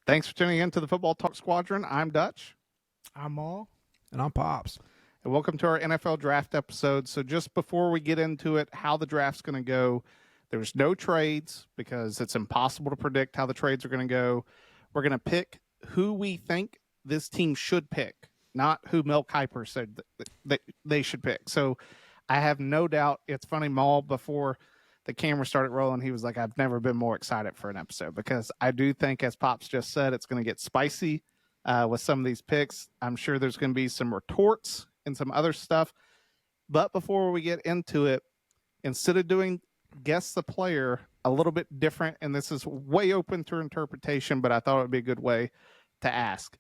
Thanks for tuning in to the Football Talk Squadron. I'm Dutch. I'm Maul. And I'm Pops. And welcome to our NFL draft episode. So just before we get into it, how the draft's going to go, there's no trades because it's impossible to predict how the trades are going to go. We're going to pick who we think this team should pick, not who Mel Kiper said that they should pick. So I have no doubt. It's funny, Maul, before the camera started rolling, he was like, I've never been more excited for an episode because I do think, as Pops just said, it's going to get spicy with some of these picks. I'm sure there's going to be some retorts and some other stuff. But before we get into it, instead of doing guess the player, a little bit different, and this is way open to interpretation, but I thought it would be a good way to ask,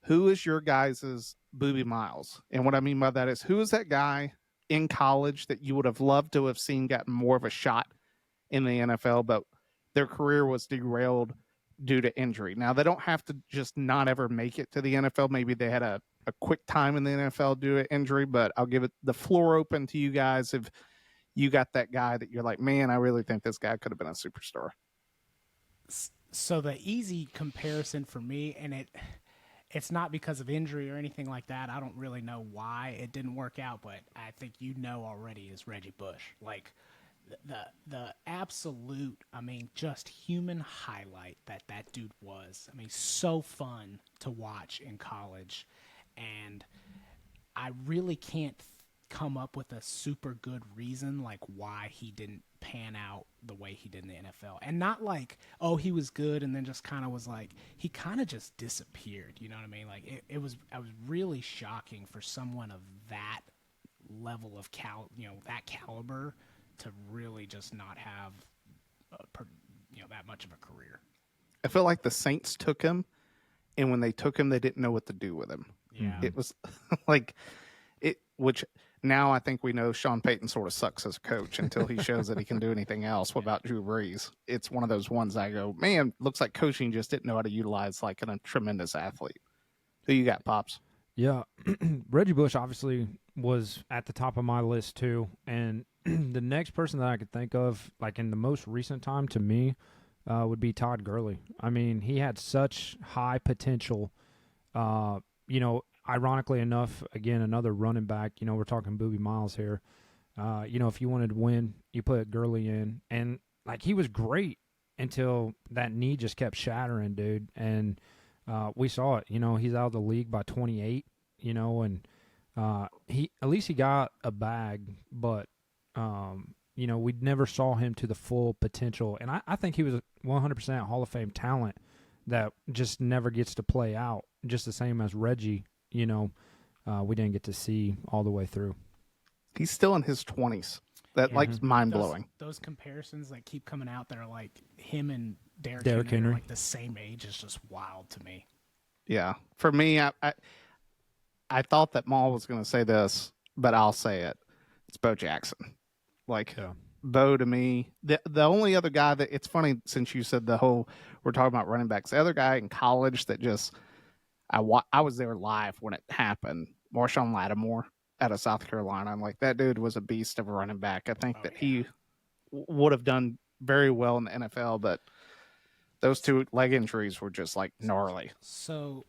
who is your guys' Boobie Miles? And what I mean by that is, who is that guy in college that you would have loved to have seen gotten more of a shot in the NFL, but their career was derailed due to injury? Now, they don't have to just not ever make it to the NFL. Maybe they had a quick time in the NFL due to injury, but I'll give it the floor open to you guys if you got that guy that you're like, man, I really think this guy could have been a superstar. So the easy comparison for me, and it's not because of injury or anything like that. I don't really know why it didn't work out, but I think you know already is Reggie Bush. Like the absolute, I mean, just human highlight that dude was. I mean, so fun to watch in college, and I really can't come up with a super good reason like why he didn't pan out the way he did in the NFL. And not like, oh, he was good and then just kind of was like, he kind of just disappeared. You know what I mean? Like I was really shocking for someone of that level of that caliber to really just not have that much of a career. I feel like the Saints took him, and when they took him, they didn't know what to do with him. Yeah. It was like which now I think we know Sean Payton sort of sucks as a coach until he shows that he can do anything else. What about Drew Brees? It's one of those ones I go, man, looks like coaching just didn't know how to utilize like a tremendous athlete. Who you got, Pops? Yeah, Reggie Bush obviously was at the top of my list too. And the next person that I could think of, like in the most recent time to me, would be Todd Gurley. I mean, he had such high potential. Ironically enough, again, another running back, we're talking Boobie Miles here. If you wanted to win, you put Gurley in. And, like, he was great until that knee just kept shattering, dude. And we saw it. He's out of the league by 28, and at least he got a bag. But, we never saw him to the full potential. And I think he was a 100% Hall of Fame talent that just never gets to play out, just the same as Reggie. We didn't get to see all the way through. He's still in his 20s. That mind-blowing. Those comparisons that keep coming out that are like him and Derrick Henry. Are like the same age is just wild to me. Yeah. For me, I thought that Maul was going to say this, but I'll say it. It's Bo Jackson. Bo, to me, the only other guy that, it's funny since you said we're talking about running backs, the other guy in college that just, I was there live when it happened, Marshawn Lattimore out of South Carolina. I'm like, that dude was a beast of a running back. I think he would have done very well in the NFL, but those two leg injuries were just like gnarly. So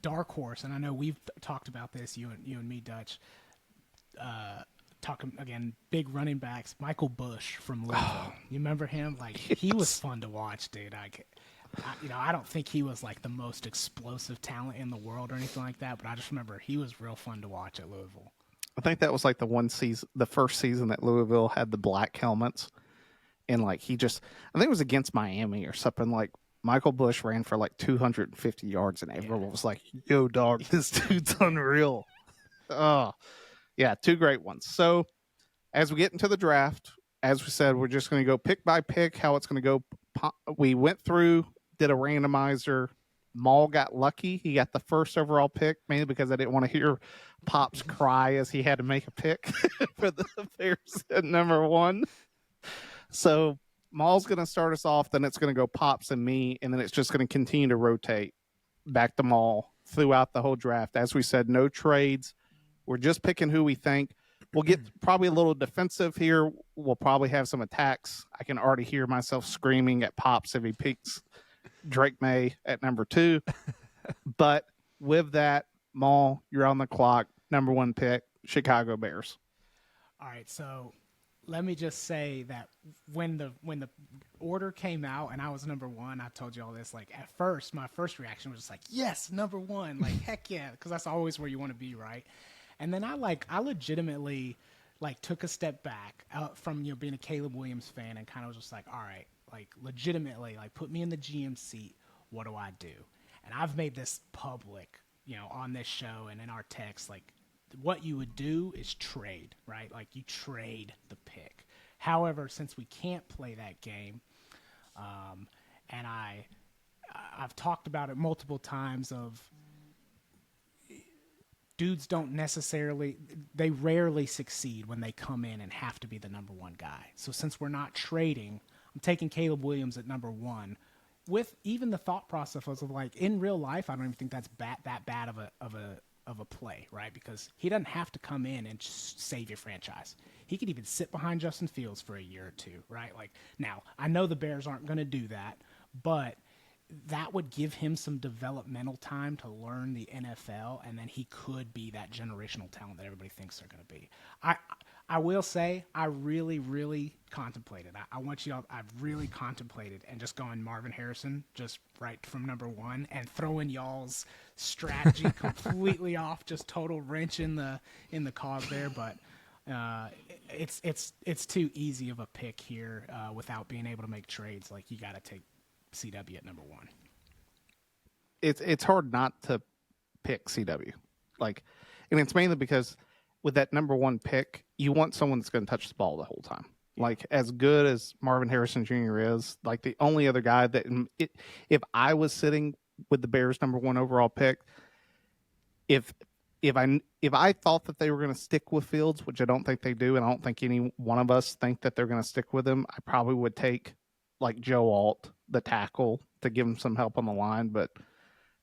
dark horse, and I know we've talked about this, you and me, Dutch, talking again, big running backs, Michael Bush from Louisville. You remember him? Like, he was fun to watch, dude. I don't think he was like the most explosive talent in the world or anything like that, but I just remember he was real fun to watch at Louisville. I think that was like the first season that Louisville had the black helmets, and like I think it was against Miami or something. Like Michael Bush ran for like 250 yards, and everyone was like, "Yo, dog, this dude's unreal." Oh, yeah, two great ones. So as we get into the draft, as we said, we're just going to go pick by pick how it's going to go. We went through, did a randomizer, Maul got lucky. He got the first overall pick, mainly because I didn't want to hear Pops cry as he had to make a pick for the Bears at number 1. So Maul's going to start us off, then it's going to go Pops and me, and then it's just going to continue to rotate back to Maul throughout the whole draft. As we said, no trades. We're just picking who we think. We'll get probably a little defensive here. We'll probably have some attacks. I can already hear myself screaming at Pops if he picks Drake May at number 2. But with that, Maul, you're on the clock. Number 1 pick, Chicago Bears. All right, so let me just say that when the order came out and I was number 1, I told you all this. Like at first, my first reaction was just like, yes, number 1, like heck yeah, because that's always where you want to be, right? And then I legitimately took a step back from being a Caleb Williams fan and kind of was just like, all right, like legitimately, like put me in the GM seat. What do I do? And I've made this public, on this show and in our text, like what you would do is trade, right? Like you trade the pick. However, since we can't play that game, and I've talked about it multiple times of dudes they rarely succeed when they come in and have to be the number 1 guy. So since we're not trading, I'm taking Caleb Williams at number 1 with even the thought process of like in real life, I don't even think that's that bad of a play, right? Because he doesn't have to come in and just save your franchise. He could even sit behind Justin Fields for a year or 2, right? Like now, I know the Bears aren't going to do that, but that would give him some developmental time to learn the NFL, and then he could be that generational talent that everybody thinks they're going to be. I will say I really, really contemplated. I've really contemplated and just going Marvin Harrison just right from number 1 and throwing y'all's strategy completely off, just total wrench in the cog there. But it's too easy of a pick here without being able to make trades. Like you got to take CW at number 1. It's hard not to pick CW, and it's mainly because with that number 1 pick, you want someone that's going to touch the ball the whole time. Like as good as Marvin Harrison Jr. is, like the only other guy that if I was sitting with the Bears number 1 overall pick, if I thought that they were going to stick with Fields, which I don't think they do, and I don't think any one of us think that they're going to stick with him, I probably would take like Joe Alt, the tackle, to give him some help on the line. But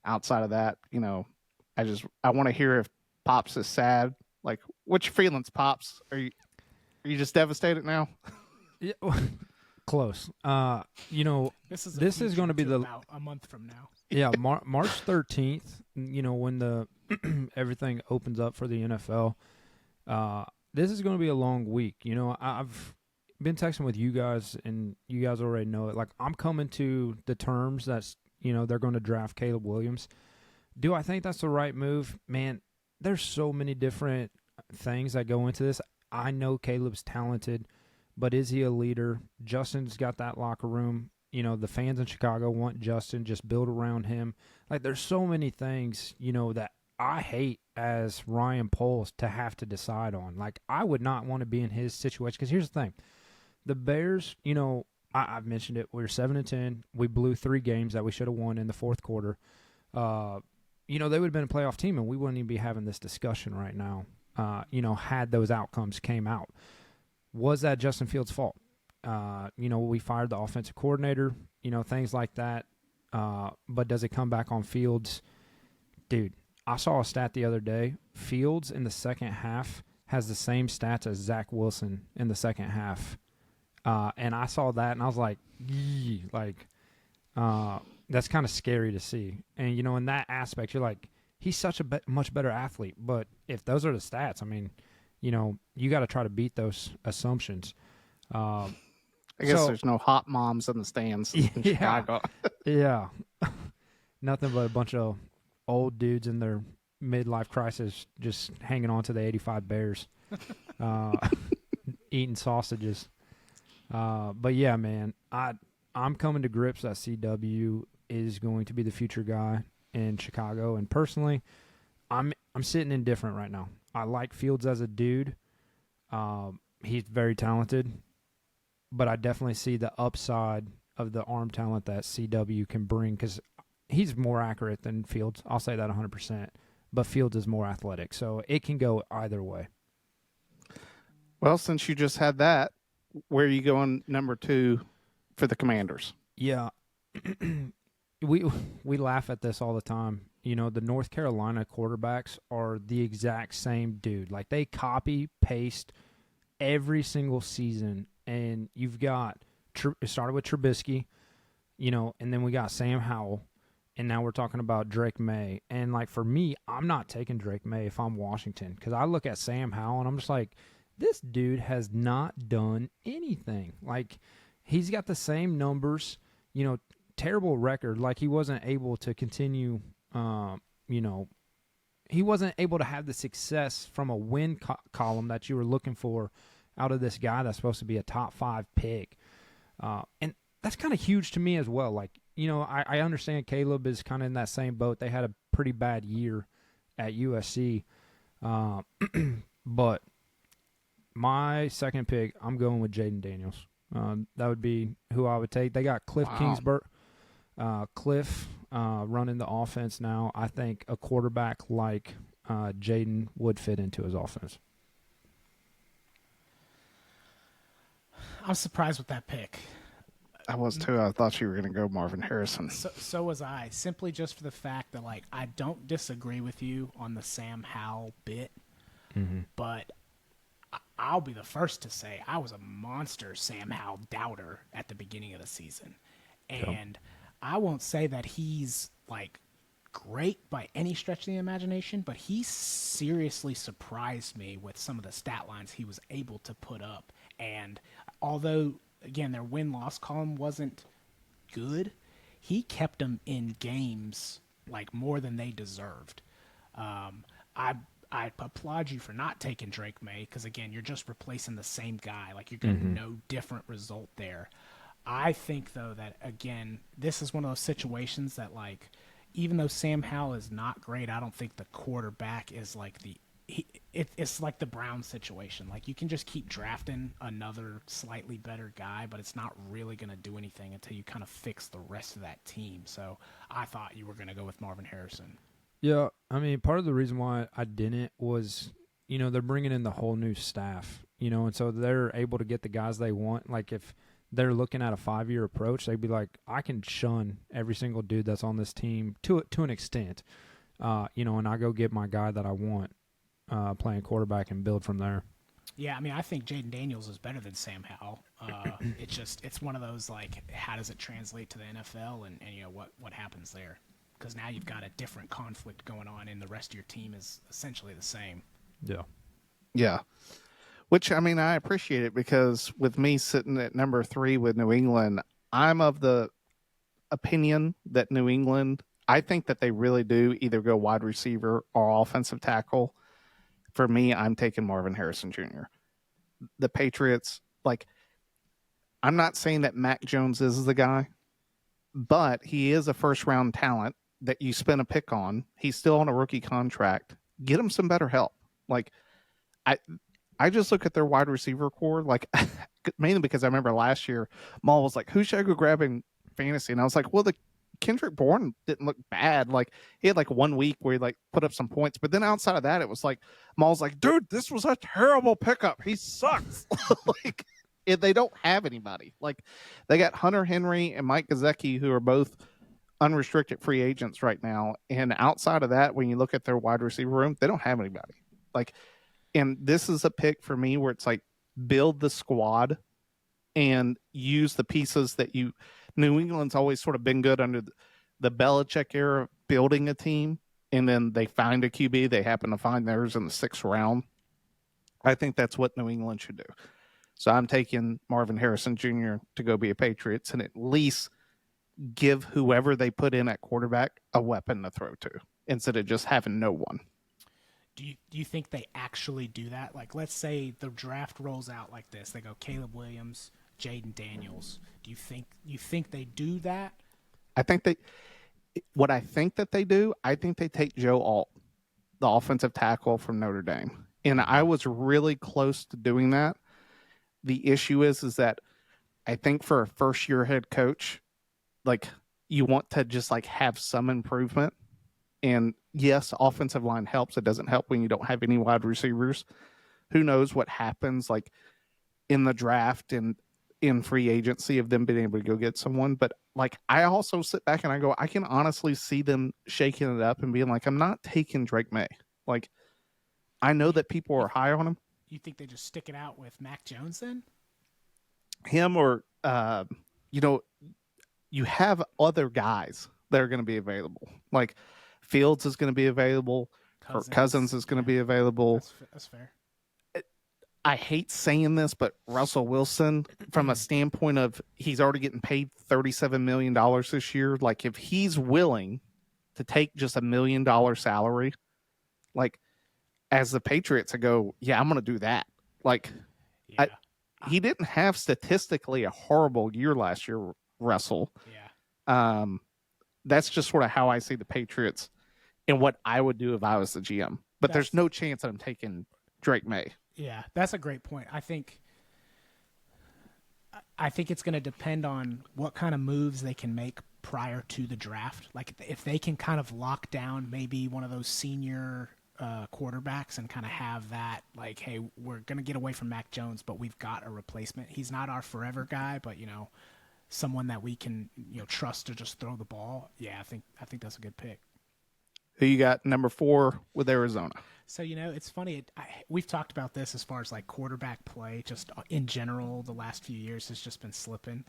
outside of that, I want to hear if Pops is sad. Like, what's your feelings, Pops? Are you just devastated now? Yeah, close. This is going to be about a month from now. Yeah, March 13th. When the everything opens up for the NFL. This is going to be a long week. I've been texting with you guys, and you guys already know it. Like, I'm coming to the terms that they're going to draft Caleb Williams. Do I think that's the right move? Man, there's so many different things that go into this. I know Caleb's talented, but is he a leader? Justin's got that locker room. The fans in Chicago want Justin, just build around him. Like, there's so many things, that I hate as Ryan Poles to have to decide on. Like, I would not want to be in his situation, because here's the thing. The Bears, I've mentioned it. We're 7-10. We blew 3 games that we should have won in the fourth quarter. They would have been a playoff team, and we wouldn't even be having this discussion right now, had those outcomes came out. Was that Justin Fields' fault? We fired the offensive coordinator, things like that. But does it come back on Fields? Dude, I saw a stat the other day. Fields in the second half has the same stats as Zach Wilson in the second half. And I saw that, and I was like, that's kind of scary to see. And, in that aspect, you're like, he's such a much better athlete. But if those are the stats, I mean, you got to try to beat those assumptions. I guess there's no hot moms in the stands in Chicago. Yeah. Nothing but a bunch of old dudes in their midlife crisis just hanging on to the 85 Bears, eating sausages. But yeah, man, I'm coming to grips that CW is going to be the future guy in Chicago. And personally, I'm sitting indifferent right now. I like Fields as a dude. He's very talented, but I definitely see the upside of the arm talent that CW can bring, because he's more accurate than Fields. I'll say that 100%. But Fields is more athletic, so it can go either way. Well, since you just had that, where are you going number 2 for the Commanders? Yeah, we laugh at this all the time. The North Carolina quarterbacks are the exact same dude. Like, they copy paste every single season, and you've got it started with Trubisky, and then we got Sam Howell, and now we're talking about Drake May. And like, for me, I'm not taking Drake May if I'm Washington, because I look at Sam Howell and I'm just like, this dude has not done anything. Like, he's got the same numbers, terrible record. Like, he wasn't able to continue, he wasn't able to have the success from a win column that you were looking for out of this guy that's supposed to be a top 5 pick. And that's kind of huge to me as well. Like, I understand Caleb is kind of in that same boat. They had a pretty bad year at USC. But my second pick, I'm going with Jaden Daniels. That would be who I would take. They got Cliff Kingsbury. Cliff running the offense now. I think a quarterback like Jaden would fit into his offense. I'm surprised with that pick. I was too. I thought you were going to go Marvin Harrison. So was I, simply just for the fact that, like, I don't disagree with you on the Sam Howell bit, but I'll be the first to say I was a monster Sam Howell doubter at the beginning of the season. And I won't say that he's, like, great by any stretch of the imagination, but he seriously surprised me with some of the stat lines he was able to put up. And although, again, their win-loss column wasn't good, he kept them in games, like, more than they deserved. I applaud you for not taking Drake May, because, again, you're just replacing the same guy. Like, you're getting no different result there. I think, though, that, again, this is one of those situations that, like, even though Sam Howell is not great, I don't think the quarterback is like it's like the Brown situation. Like, you can just keep drafting another slightly better guy, but it's not really going to do anything until you kind of fix the rest of that team. So I thought you were going to go with Marvin Harrison. Yeah, I mean, part of the reason why I didn't was, they're bringing in the whole new staff, and so they're able to get the guys they want. Like, if they're looking at a 5-year approach, they'd be like, I can shun every single dude that's on this team to an extent, and I go get my guy that I want playing quarterback and build from there. Yeah, I mean, I think Jaden Daniels is better than Sam Howell. It's one of those, like, how does it translate to the NFL, and what happens there? Because now you've got a different conflict going on, and the rest of your team is essentially the same. Yeah. Which, I mean, I appreciate it, because with me sitting at number 3 with New England, I'm of the opinion that New England, I think that they really do either go wide receiver or offensive tackle. For me, I'm taking Marvin Harrison Jr. The Patriots, like, I'm not saying that Mac Jones is the guy, but he is a first-round talent that you spend a pick on. He's still on a rookie contract. Get him some better help. Like, I just look at their wide receiver core, like, mainly because I remember last year, Maul was like, who should I go grab in fantasy? And I was like, well, the Kendrick Bourne didn't look bad. Like, he had like 1 week where he like put up some points, but then outside of that, it was like, Maul's like, dude, this was a terrible pickup. He sucks. Like, they don't have anybody. Like, they got Hunter Henry and Mike Gesicki, who are both unrestricted free agents right now. And outside of that, when you look at their wide receiver room, they don't have anybody. Like, and this is a pick for me where it's like, build the squad and use the pieces that you. New England's always sort of been good under the Belichick era of building a team, and then they find a QB. They happen to find theirs in the 6th round. I think that's what New England should do. So I'm taking Marvin Harrison Jr. to go be a Patriots and at least give whoever they put in at quarterback a weapon to throw to instead of just having no one. Do you think they actually do that? Like, let's say the draft rolls out like this. They go Caleb Williams, Jaden Daniels. Do you think they do that? I think they take Joe Alt, the offensive tackle from Notre Dame. And I was really close to doing that. The issue is that I think for a first-year head coach, like, you want to just like have some improvement. And yes, offensive line helps. It doesn't help when you don't have any wide receivers. Who knows what happens like in the draft and in free agency of them being able to go get someone. But like I also sit back and I go, I can honestly see them shaking it up and being like, I'm not taking Drake May. Like I know that people are high on him. You think they just stick it out with Mac Jones then? Him or you know, you have other guys that are going to be available. Like Fields is going to be available. Kirk Cousins is going to be available. That's fair. I hate saying this, but Russell Wilson, from a standpoint of he's already getting paid $37 million this year, like if he's willing to take just $1 million salary, like as the Patriots, I go, yeah, I'm going to do that. Like Yeah. he didn't have statistically a horrible year last year, Russell. Yeah. That's just sort of how I see the Patriots and what I would do if I was the GM. But there's no chance that I'm taking Drake May. Yeah, that's a great point. I think it's going to depend on what kind of moves they can make prior to the draft. Like if they can kind of lock down maybe one of those senior quarterbacks and kind of have that like, hey, we're going to get away from Mac Jones, but we've got a replacement. He's not our forever guy, but someone that we can trust to just throw the ball. Yeah, I think that's a good pick. Who you got number 4 with Arizona? So, it's funny. We've talked about this as far as like quarterback play, just in general, the last few years has just been slipping.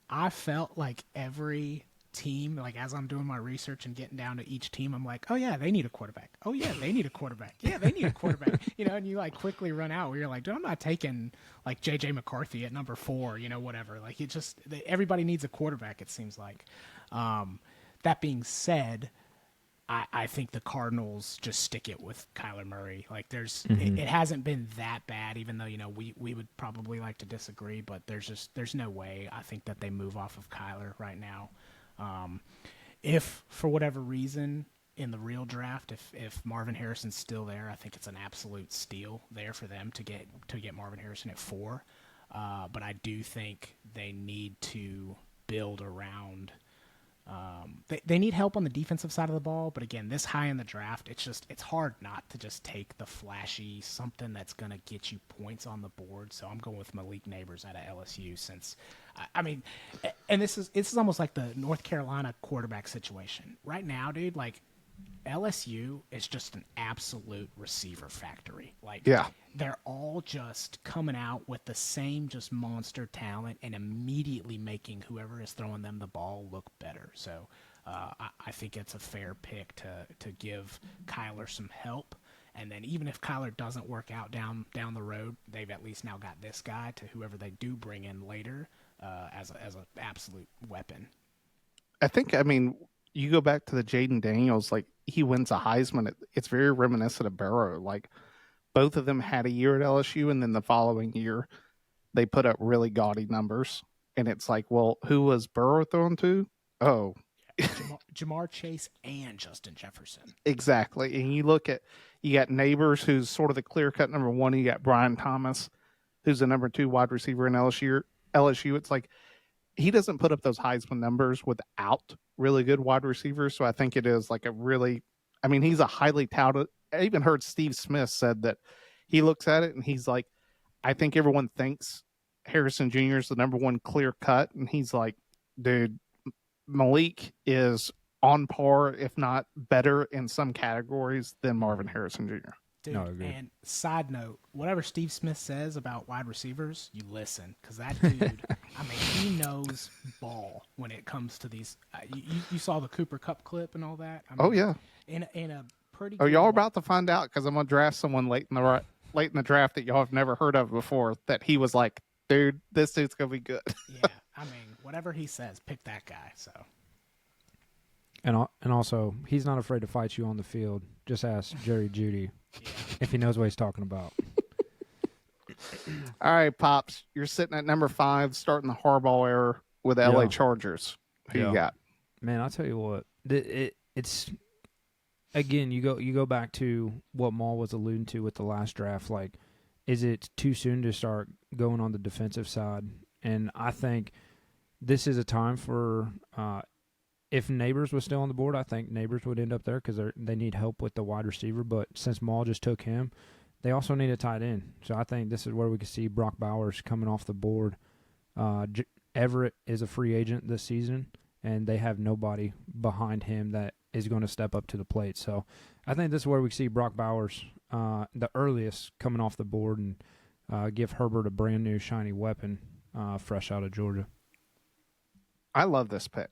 I felt like every team, like as I'm doing my research and getting down to each team, I'm like, oh yeah, they need a quarterback. Oh yeah, they need a quarterback. Yeah, they need a quarterback. And you like quickly run out where you're like, dude, I'm not taking like JJ McCarthy at number 4, whatever. Like everybody needs a quarterback, it seems like. That being said, I think the Cardinals just stick it with Kyler Murray. Like it hasn't been that bad, even though, we would probably like to disagree, but there's no way I think that they move off of Kyler right now. If for whatever reason in the real draft, if Marvin Harrison's still there, I think it's an absolute steal there for them to get Marvin Harrison at 4. But I do think they need to build around. They need help on the defensive side of the ball, but again, this high in the draft, it's hard not to just take the flashy, something that's going to get you points on the board. So I'm going with Malik Neighbors out of LSU since, and this is almost like the North Carolina quarterback situation. Right now, dude, like LSU is just an absolute receiver factory. Like, yeah, they're all just coming out with the same just monster talent and immediately making whoever is throwing them the ball look better. So I think it's a fair pick to give Kyler some help. And then even if Kyler doesn't work out down the road, they've at least now got this guy to whoever they do bring in later as an absolute weapon. I think, you go back to the Jaden Daniels, like he wins a Heisman. It's very reminiscent of Burrow. Like both of them had a year at LSU, and then the following year they put up really gaudy numbers. And it's like, well, who was Burrow thrown to? Oh, Jamar Chase and Justin Jefferson. Exactly. And you got Neighbors, who's sort of the clear-cut number 1. You got Brian Thomas, who's the number 2 wide receiver in LSU. It's like he doesn't put up those Heisman numbers without really good wide receivers. So I think it is like he's a highly touted. I even heard Steve Smith said that he looks at it and he's like, I think everyone thinks Harrison Jr. is the number 1 clear cut. And he's like, dude, Malik is on par, if not better in some categories than Marvin Harrison Jr. Dude, and side note, whatever Steve Smith says about wide receivers, you listen, because that dude, he knows ball when it comes to these. You saw the Cooper Kupp clip and all that. Oh yeah, in a pretty. Oh, y'all are about to find out because I'm gonna draft someone late in the draft that y'all have never heard of before. That he was like, dude, this dude's gonna be good. Yeah, whatever he says, pick that guy. So. And also, he's not afraid to fight you on the field. Just ask Jerry Jeudy if he knows what he's talking about. All right, Pops, you're sitting at number 5, starting the Harbaugh era with the LA Chargers. Who you got? Man, I'll tell you what. It's again, you go back to what Maul was alluding to with the last draft. Like, is it too soon to start going on the defensive side? And I think this is a time for if Neighbors was still on the board, I think Neighbors would end up there because they need help with the wide receiver. But since Maul just took him, they also need a tight end. So I think this is where we could see Brock Bowers coming off the board. Everett is a free agent this season, and they have nobody behind him that is going to step up to the plate. So I think this is where we see Brock Bowers the earliest coming off the board and give Herbert a brand new shiny weapon fresh out of Georgia. I love this pick.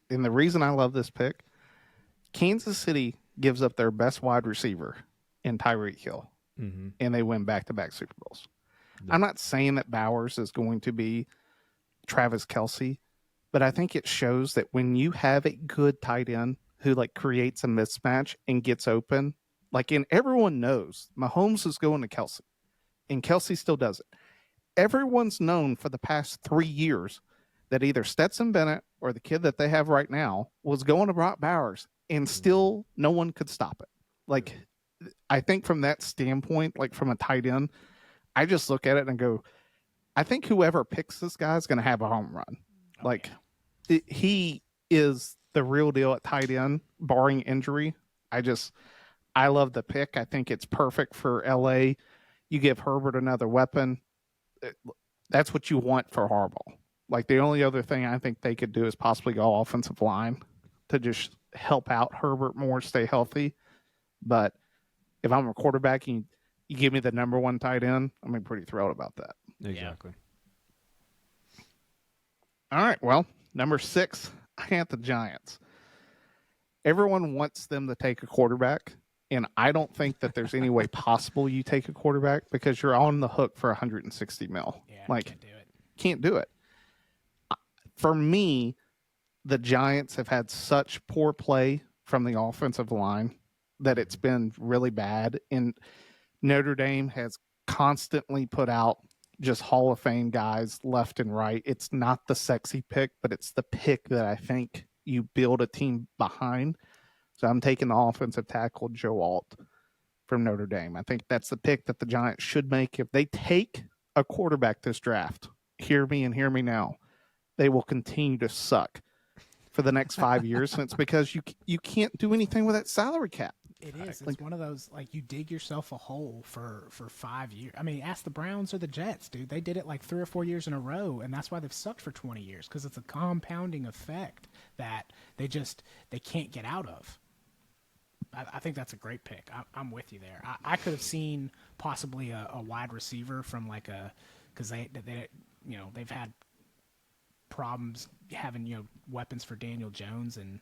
And the reason I love this pick, Kansas City gives up their best wide receiver in Tyreek Hill, and they win back-to-back Super Bowls. Yeah. I'm not saying that Bowers is going to be Travis Kelce, but I think it shows that when you have a good tight end who like creates a mismatch and gets open, like, and everyone knows Mahomes is going to Kelce, and Kelce still does it. Everyone's known for the past 3 years that either Stetson Bennett or the kid that they have right now was going to Brock Bowers, and still no one could stop it. Like, I think from that standpoint, like from a tight end, I just look at it and go, I think whoever picks this guy is going to have a home run. Oh, like, yeah. He is the real deal at tight end, barring injury. I love the pick. I think it's perfect for LA. You give Herbert another weapon. That's what you want for Harbaugh. Like, the only other thing I think they could do is possibly go offensive line to just help out Herbert more, stay healthy. But if I'm a quarterback and you give me the number one tight end, I'm pretty thrilled about that. Exactly. All right, well, number 6, I got the Giants. Everyone wants them to take a quarterback, and I don't think that there's any way possible you take a quarterback because you're on the hook for $160 million. Yeah, like, can't do it. For me, the Giants have had such poor play from the offensive line that it's been really bad. And Notre Dame has constantly put out just Hall of Fame guys left and right. It's not the sexy pick, but it's the pick that I think you build a team behind. So I'm taking the offensive tackle Joe Alt from Notre Dame. I think that's the pick that the Giants should make. If they take a quarterback this draft, hear me and hear me now, they will continue to suck for the next 5 years. And it's because you can't do anything with that salary cap. It is. It's one of those, like, you dig yourself a hole for 5 years. I mean, ask the Browns or the Jets, dude. They did it like 3 or 4 years in a row, and that's why they've sucked for 20 years, because it's a compounding effect that they can't get out of. I think that's a great pick. I'm with you there. I could have seen possibly a wide receiver from because they've had problems having weapons for Daniel Jones, and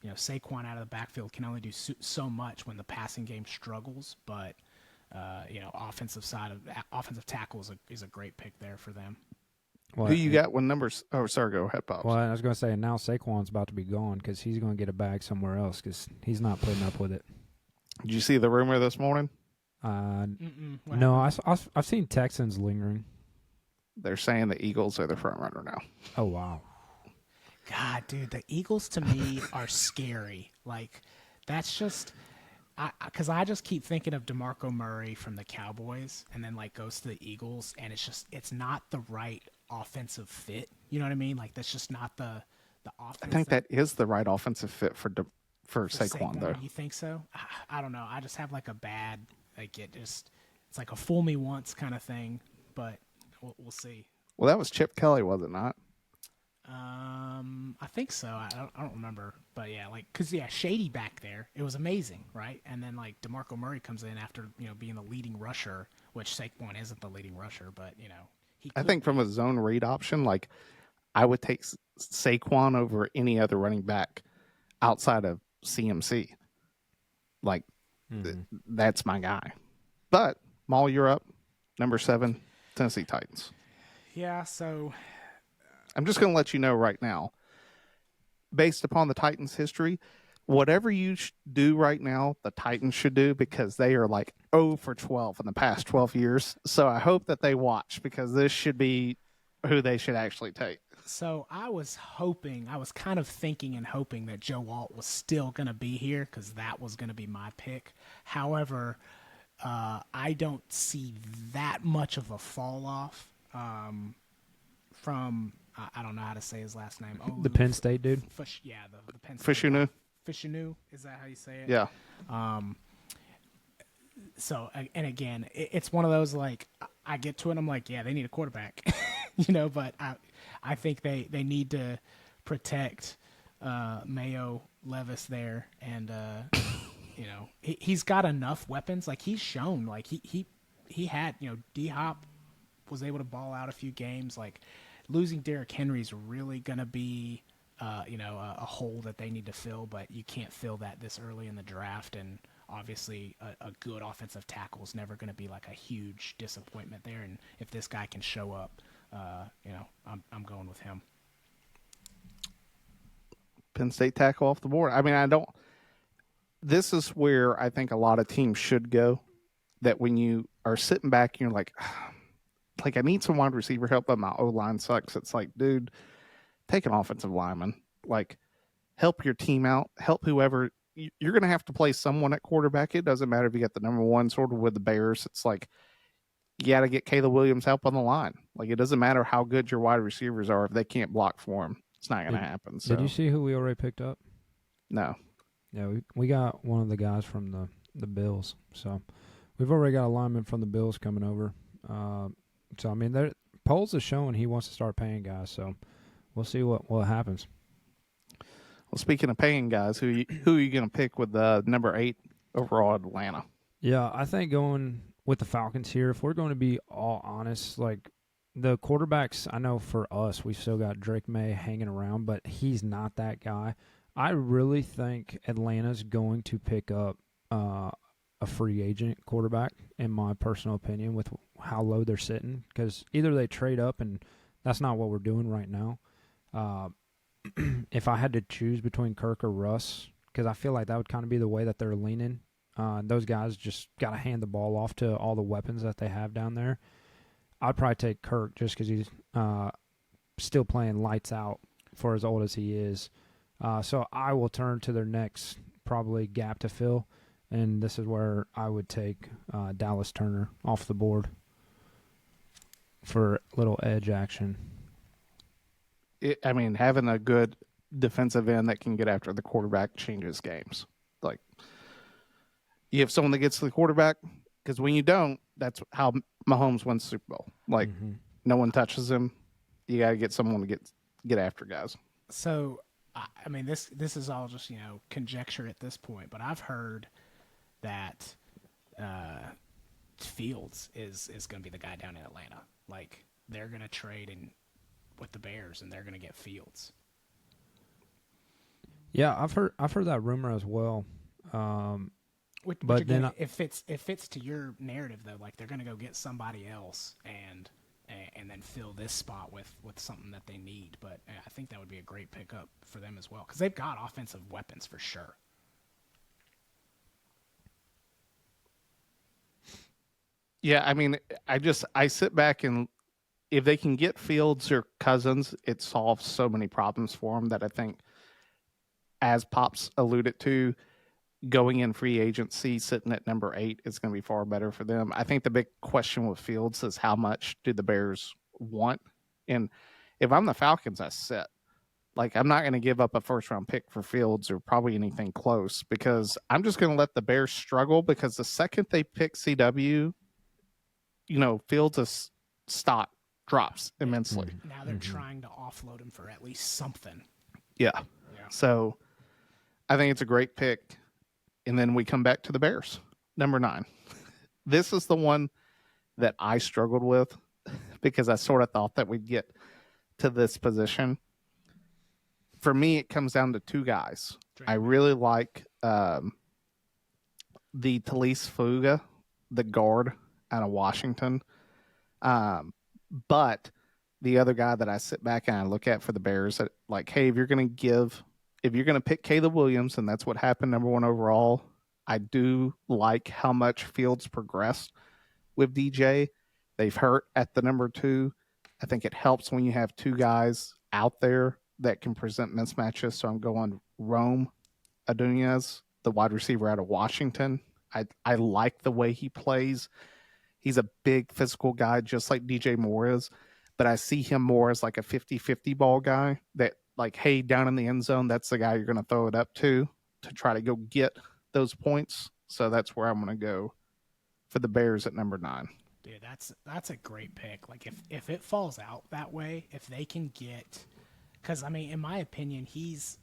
Saquon out of the backfield can only do so much when the passing game struggles. But offensive tackle is a great pick there for them. Well, who you got when numbers? Oh, sorry, go ahead, Pops. Well, I was going to say, now Saquon's about to be gone because he's going to get a bag somewhere else because he's not putting up with it. Did you see the rumor this morning? No, I've seen Texans lingering. They're saying the Eagles are the front runner now. Oh, wow. God, dude, the Eagles to me are scary. Like, that's just because I just keep thinking of DeMarco Murray from the Cowboys, and then goes to the Eagles, and it's not the right offensive fit. You know what I mean? Like, that's just not the offense. I think that is the right offensive fit for Saquon, though. You think so? I don't know. I just have a bad it's like a fool me once kind of thing, but we'll see. Well, that was Chip Kelly, was it not? I think so. I don't remember, but yeah, because Shady back there, it was amazing, right? And then DeMarco Murray comes in after being the leading rusher, which Saquon isn't the leading rusher, but I think from a zone read option, I would take Saquon over any other running back outside of CMC. That's my guy. But Maul, you're up. Number 7, Tennessee Titans. Yeah, so I'm just going to let you know right now, based upon the Titans' history, whatever you do right now, the Titans should do, because they are 0 for 12 in the past 12 years. So I hope that they watch, because this should be who they should actually take. So I was kind of thinking and hoping that Joe Alt was still going to be here, because that was going to be my pick. However, I don't see that much of a fall off from I don't know how to say his last name. The Penn State dude. Yeah, the Penn State. Fishinu. Fishinu, is that how you say it? Yeah. So, and again, it's one of those, like, I get to it and I'm like, yeah, they need a quarterback, but I think they need to protect Mayo Levis there. And, he's got enough weapons. Like, he's shown, like, he had, D-Hop was able to ball out a few games. Like, losing Derrick Henry is really going to be, a hole that they need to fill, but you can't fill that this early in the draft. And obviously a good offensive tackle is never going to be like a huge disappointment there. And if this guy can show up, I'm going with him. Penn State tackle off the board. I mean, this is where I think a lot of teams should go, that when you are sitting back and you're like, I need some wide receiver help, but my O-line sucks. It's like, dude, take an offensive lineman. Like, help your team out. Help whoever. You're going to have to play someone at quarterback. It doesn't matter if you got the number one, sort of with the Bears. It's like, you got to get Caleb Williams help on the line. Like, it doesn't matter how good your wide receivers are. If they can't block for him, it's not going to happen. So. Did you see who we already picked up? No. Yeah, we got one of the guys from the Bills. So we've already got a lineman from the Bills coming over. So, I mean, polls are showing he wants to start paying guys. So we'll see what happens. Well, speaking of paying guys, who are you going to pick with the number 8 overall Atlanta? Yeah, I think going with the Falcons here, if we're going to be all honest, like the quarterbacks, I know for us, we've still got Drake May hanging around, but he's not that guy. I really think Atlanta's going to pick up a free agent quarterback, in my personal opinion, with how low they're sitting, because either they trade up, and that's not what we're doing right now. If I had to choose between Kirk or Russ, because I feel like that would kind of be the way that they're leaning. Those guys just got to hand the ball off to all the weapons that they have down there. I'd probably take Kirk just because he's still playing lights out for as old as he is. So I will turn to their next probably gap to fill, and this is where I would take Dallas Turner off the board for little edge action. Having a good defensive end that can get after the quarterback changes games. Like, you have someone that gets to the quarterback, because when you don't, that's how Mahomes wins the Super Bowl. Like, no one touches him. You got to get someone to get after guys. So, I mean, this is all just, conjecture at this point, but I've heard that Fields is going to be the guy down in Atlanta. Like, they're going to trade with the Bears, and they're going to get Fields. Yeah, I've heard that rumor as well. Which but again, then it fits to your narrative though. Like, they're going to go get somebody else and then fill this spot with something that they need. But I think that would be a great pickup for them as well, because they've got offensive weapons for sure. Yeah, I mean, I sit back and if they can get Fields or Cousins, it solves so many problems for them that I think, as Pops alluded to, going in free agency, sitting at number 8 is going to be far better for them. I think the big question with Fields is how much do the Bears want? And if I'm the Falcons, I sit. Like, I'm not going to give up a first-round pick for Fields or probably anything close, because I'm just going to let the Bears struggle, because the second they pick CW, Fields' stock drops immensely. Now they're trying to offload him for at least something. Yeah. So I think it's a great pick. And then we come back to the Bears, number 9. This is the one that I struggled with, because I sort of thought that we'd get to this position. For me, it comes down to 2 guys. I really like the Talise Fuga, the guard out of Washington. But the other guy that I sit back and I look at for the Bears, like, hey, if you're going to pick Caleb Williams, and that's what happened, number 1 overall, I do like how much Fields progressed with DJ. They've hurt at the number 2. I think it helps when you have 2 guys out there that can present mismatches. So I'm going Rome Adunez, the wide receiver out of Washington. I like the way he plays. He's a big physical guy, just like DJ Moore is. but I see him more as like a 50-50 ball guy that, like, hey, down in the end zone, that's the guy you're going to throw it up to try to go get those points. So that's where I'm going to go for the Bears at number 9. Dude, that's a great pick. Like if it falls out that way, if they can get, because I mean, in my opinion, he's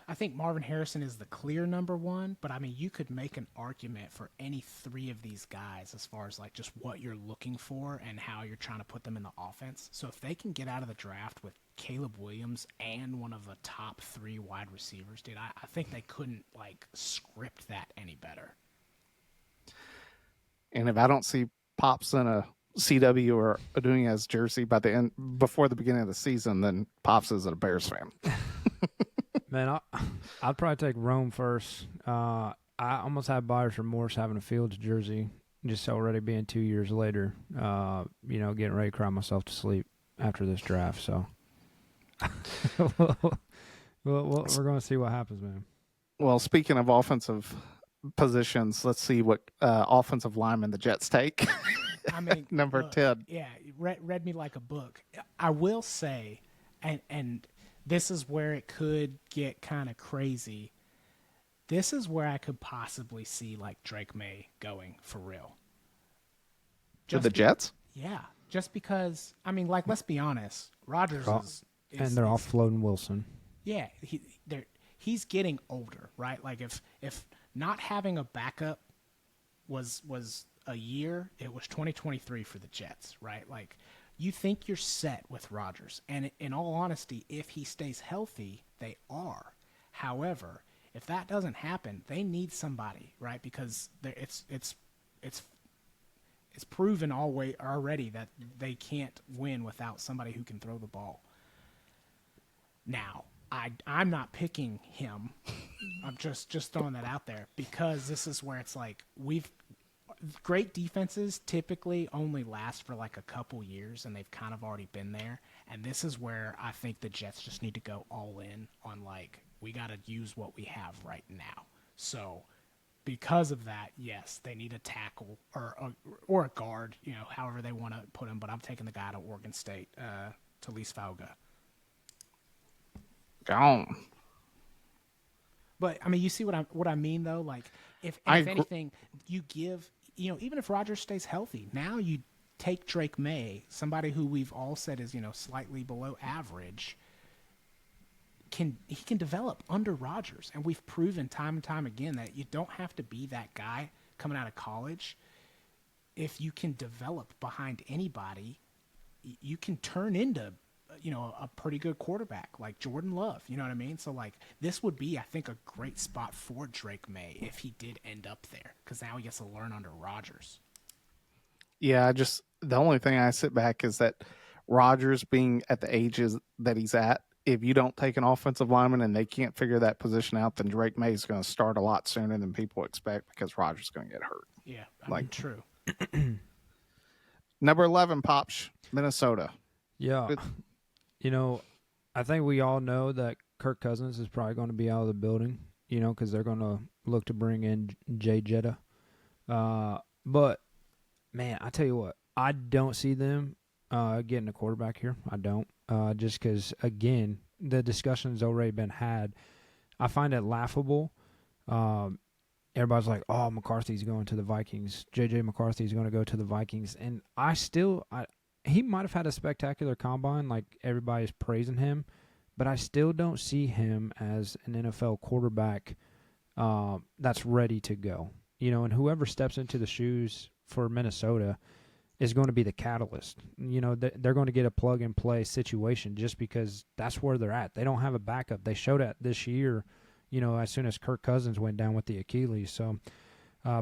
I think Marvin Harrison is the clear number 1, but I mean, you could make an argument for any 3 of these guys as far as like just what you're looking for and how you're trying to put them in the offense. So if they can get out of the draft with Caleb Williams and one of the top 3 wide receivers, dude, I think they couldn't like script that any better. And if I don't see Pops in a CW or a Nunez jersey before the beginning of the season, then Pops is a Bears fan. Man, I'd probably take Rome first. I almost had buyer's remorse having a Fields jersey, just already being 2 years later. Getting ready to cry myself to sleep after this draft. So, we're going to see what happens, man. Well, speaking of offensive positions, let's see what offensive lineman the Jets take. I mean, number 10. Yeah, read me like a book. I will say, and this is where it could get kind of crazy. This is where I could possibly see like Drake May going for real. To the Jets? Yeah, just because I mean, like, let's be honest, Rodgers is and they're offloading Wilson. Yeah, he's getting older, right? Like if not having a backup was a year, it was 2023 for the Jets, right? Like, you think you're set with Rodgers, and in all honesty, if he stays healthy, they are. However, if that doesn't happen, they need somebody, right? Because it's proven already that they can't win without somebody who can throw the ball. Now, I'm not picking him. I'm just throwing that out there because this is where it's like great defenses typically only last for like a couple years, and they've kind of already been there. And this is where I think the Jets just need to go all in on, like, we got to use what we have right now. So because of that, yes, they need a tackle or a guard, however they want to put him. But I'm taking the guy out of Oregon State, Talise Fauga. Gone. But I mean, you see what I mean, though. Like, if anything, you give, even if Rodgers stays healthy, now you take Drake May, somebody who we've all said is slightly below average. He can develop under Rodgers, and we've proven time and time again that you don't have to be that guy coming out of college. If you can develop behind anybody, you can turn into a pretty good quarterback like Jordan Love. You know what I mean? So, like, this would be, I think, a great spot for Drake May if he did end up there, because now he gets to learn under Rodgers. Yeah, the only thing I sit back is that Rodgers being at the ages that he's at, if you don't take an offensive lineman and they can't figure that position out, then Drake May is going to start a lot sooner than people expect because Rodgers is going to get hurt. Yeah, I mean, true. Number 11, Pops, Minnesota. Yeah. I think we all know that Kirk Cousins is probably going to be out of the building, because they're going to look to bring in Jay Jetta. But, man, I tell you what, I don't see them getting a quarterback here. I don't. Just because, again, the discussion's already been had. I find it laughable. Everybody's like, oh, McCarthy's going to the Vikings. J.J. McCarthy's going to go to the Vikings. And he might have had a spectacular combine, like everybody's praising him, but I still don't see him as an NFL quarterback that's ready to go. And whoever steps into the shoes for Minnesota is going to be the catalyst. They're going to get a plug-and-play situation just because that's where they're at. They don't have a backup. They showed that this year, as soon as Kirk Cousins went down with the Achilles. So,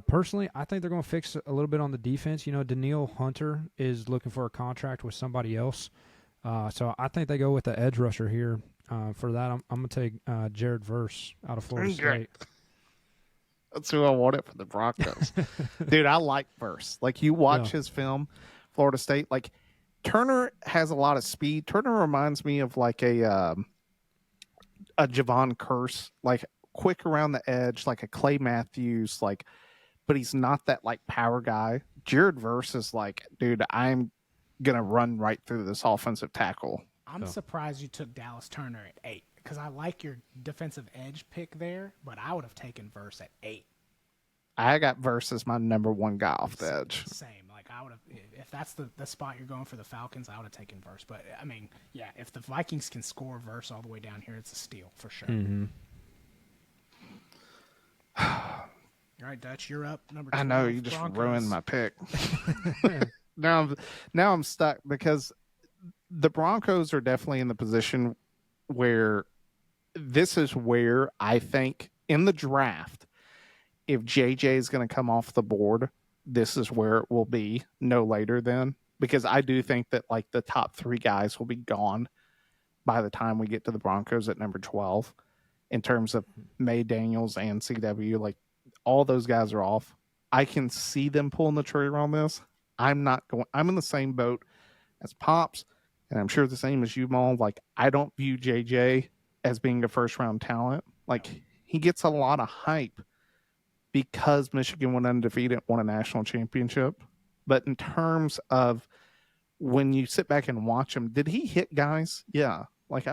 personally, I think they're going to fix a little bit on the defense. Daniil Hunter is looking for a contract with somebody else. So I think they go with the edge rusher here. For that, I'm going to take Jared Verse out of Florida State. That's who I wanted for the Broncos. Dude, I like Verse. Like, you watch his film, Florida State. Like, Turner has a lot of speed. Turner reminds me of like a Javon Curse, like quick around the edge, like a Clay Matthews, like, but he's not that like power guy. Jared Verse is like, dude, I'm going to run right through this offensive tackle. I'm surprised you took Dallas Turner at 8 because I like your defensive edge pick there, but I would have taken Verse at 8. I got Verse as my number 1 guy off the edge. Same. Like I would have, if that's the spot you're going for the Falcons, I would have taken Verse. But I mean, yeah, if the Vikings can score Verse all the way down here, it's a steal for sure. Mm-hmm. All right, Dutch, you're up. Number 12, I know you just Broncos. ruined my pick. now I'm stuck because the Broncos are definitely in the position where this is where I think in the draft, if JJ is going to come off the board, this is where it will be, no later than, because I do think that like the top 3 guys will be gone by the time we get to the Broncos at number 12 in terms of May, Daniels, and CW. Like all those guys are off. I can see them pulling the trigger on this. I'm in the same boat as Pops, and I'm sure the same as you, Maul. Like, I don't view JJ as being a first-round talent. Like, he gets a lot of hype because Michigan went undefeated, won a national championship. But in terms of when you sit back and watch him, did he hit guys? Yeah. Like,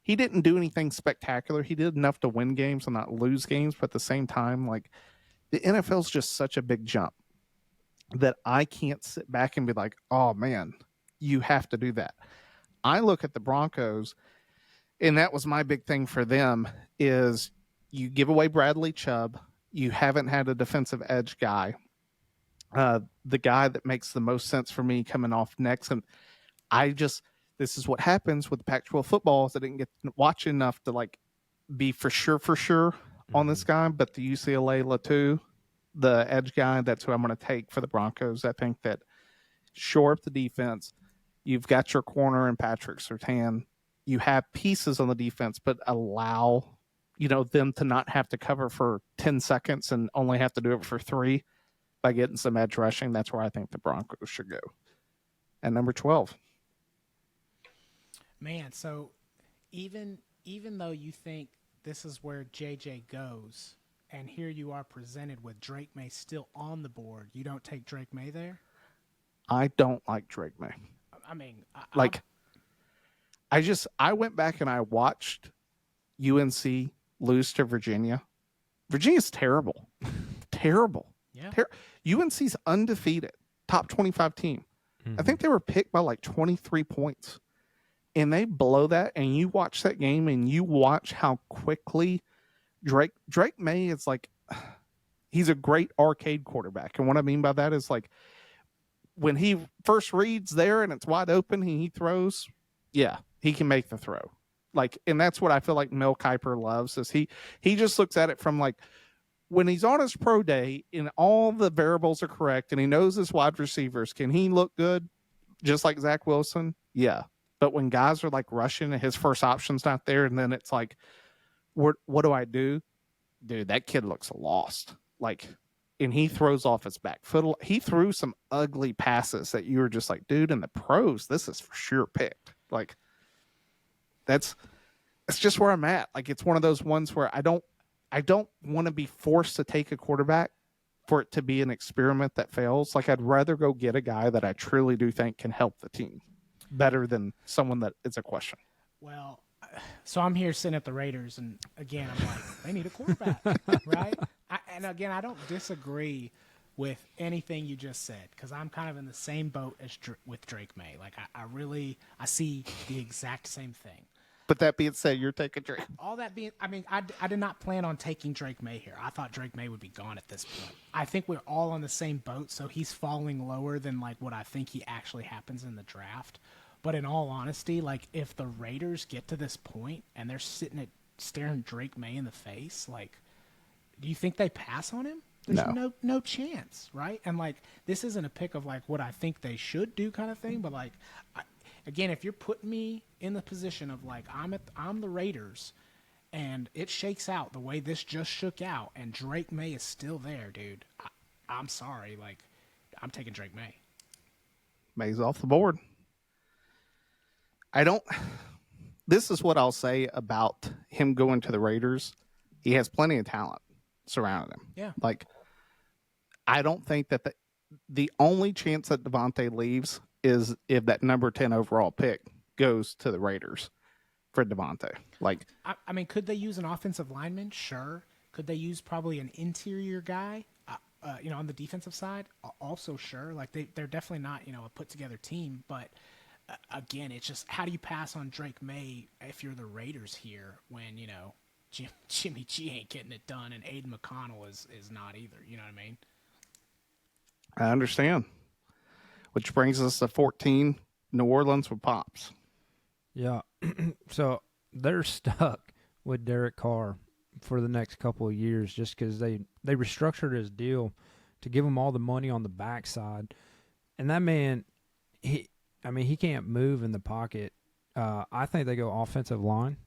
he didn't do anything spectacular. He did enough to win games and not lose games. But at the same time, like, the NFL is just such a big jump that I can't sit back and be like, oh, man, you have to do that. I look at the Broncos, and that was my big thing for them, is you give away Bradley Chubb. You haven't had a defensive edge guy. The guy that makes the most sense for me coming off next, and this is what happens with Pac-12 football, is I didn't get to watch enough to like be for sure on this guy, but the UCLA Latu, the edge guy, that's who I'm going to take for the Broncos. I think that shore up the defense. You've got your corner in Patrick Surtain. You have pieces on the defense, but allow, them to not have to cover for 10 seconds and only have to do it for 3 by getting some edge rushing. That's where I think the Broncos should go. And number 12. Man, so even though you think this is where JJ goes, and here you are presented with Drake May still on the board, you don't take Drake May there? I don't like Drake May. I mean, I went back and I watched UNC lose to Virginia. Virginia's terrible. Terrible. Yeah. UNC's undefeated, top 25 team. Mm-hmm. I think they were picked by like 23 points. And they blow that, and you watch that game and you watch how quickly Drake May is like, he's a great arcade quarterback. And what I mean by that is like, when he first reads there and it's wide open and he throws, yeah, he can make the throw. Like, and that's what I feel like Mel Kiper loves, is he just looks at it from like, when he's on his pro day and all the variables are correct and he knows his wide receivers, can he look good just like Zach Wilson? Yeah. But when guys are like rushing and his first option's not there, and then it's like, what do I do? Dude, that kid looks lost. Like, and he throws off his back foot. He threw some ugly passes that you were just like, dude, in the pros, this is for sure picked. Like, that's just where I'm at. Like, it's one of those ones where I don't want to be forced to take a quarterback for it to be an experiment that fails. Like, I'd rather go get a guy that I truly do think can help the team better than someone that is a question. Well, so I'm here sitting at the Raiders, and again, I'm like, they need a quarterback, right? And again, I don't disagree with anything you just said, because I'm kind of in the same boat as with Drake May. Like, I see the exact same thing. But that being said, you're taking Drake. All that being, I mean, I did not plan on taking Drake May here. I thought Drake May would be gone at this point. I think we're all on the same boat, so he's falling lower than like what I think he actually happens in the draft. But in all honesty, like, if the Raiders get to this point and they're staring Drake May in the face, like, do you think they pass on him? There's no chance, right? And like, this isn't a pick of like what I think they should do kind of thing, but like, again, if you're putting me in the position of like, I'm the Raiders, and it shakes out the way this just shook out, and Drake May is still there, dude, I'm sorry, like, I'm taking Drake May. May's off the board. This is what I'll say about him going to the Raiders. He has plenty of talent surrounding him. Yeah. Like, I don't think that The only chance that Devontae leaves is if that number 10 overall pick goes to the Raiders for Devontae. Like, I mean, could they use an offensive lineman? Sure. Could they use probably an interior guy? On the defensive side, also sure. Like they're definitely not a put together team. But again, it's just how do you pass on Drake May if you're the Raiders here when Jimmy G ain't getting it done and Aiden McConnell is not either. You know what I mean? I understand. Which brings us to 14, New Orleans with Pops. Yeah. So they're stuck with Derek Carr for the next couple of years just because they restructured his deal to give him all the money on the backside. And that man, he can't move in the pocket. I think they go offensive line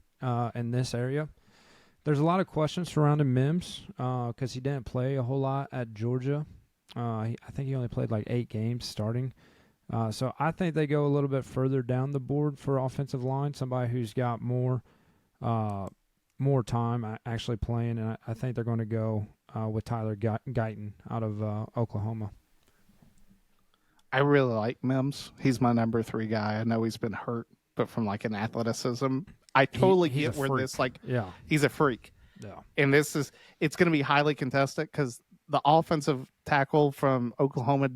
in this area. There's a lot of questions surrounding Mims because he didn't play a whole lot at Georgia. I think he only played like 8 games starting. So I think they go a little bit further down the board for offensive line, somebody who's got more time actually playing, and I think they're going to go with Tyler Guyton out of Oklahoma. I really like Mims. He's my number 3 guy. I know he's been hurt, but from like an athleticism, I totally get where this he's a freak. Yeah. And it's going to be highly contested because the offensive tackle from Oklahoma,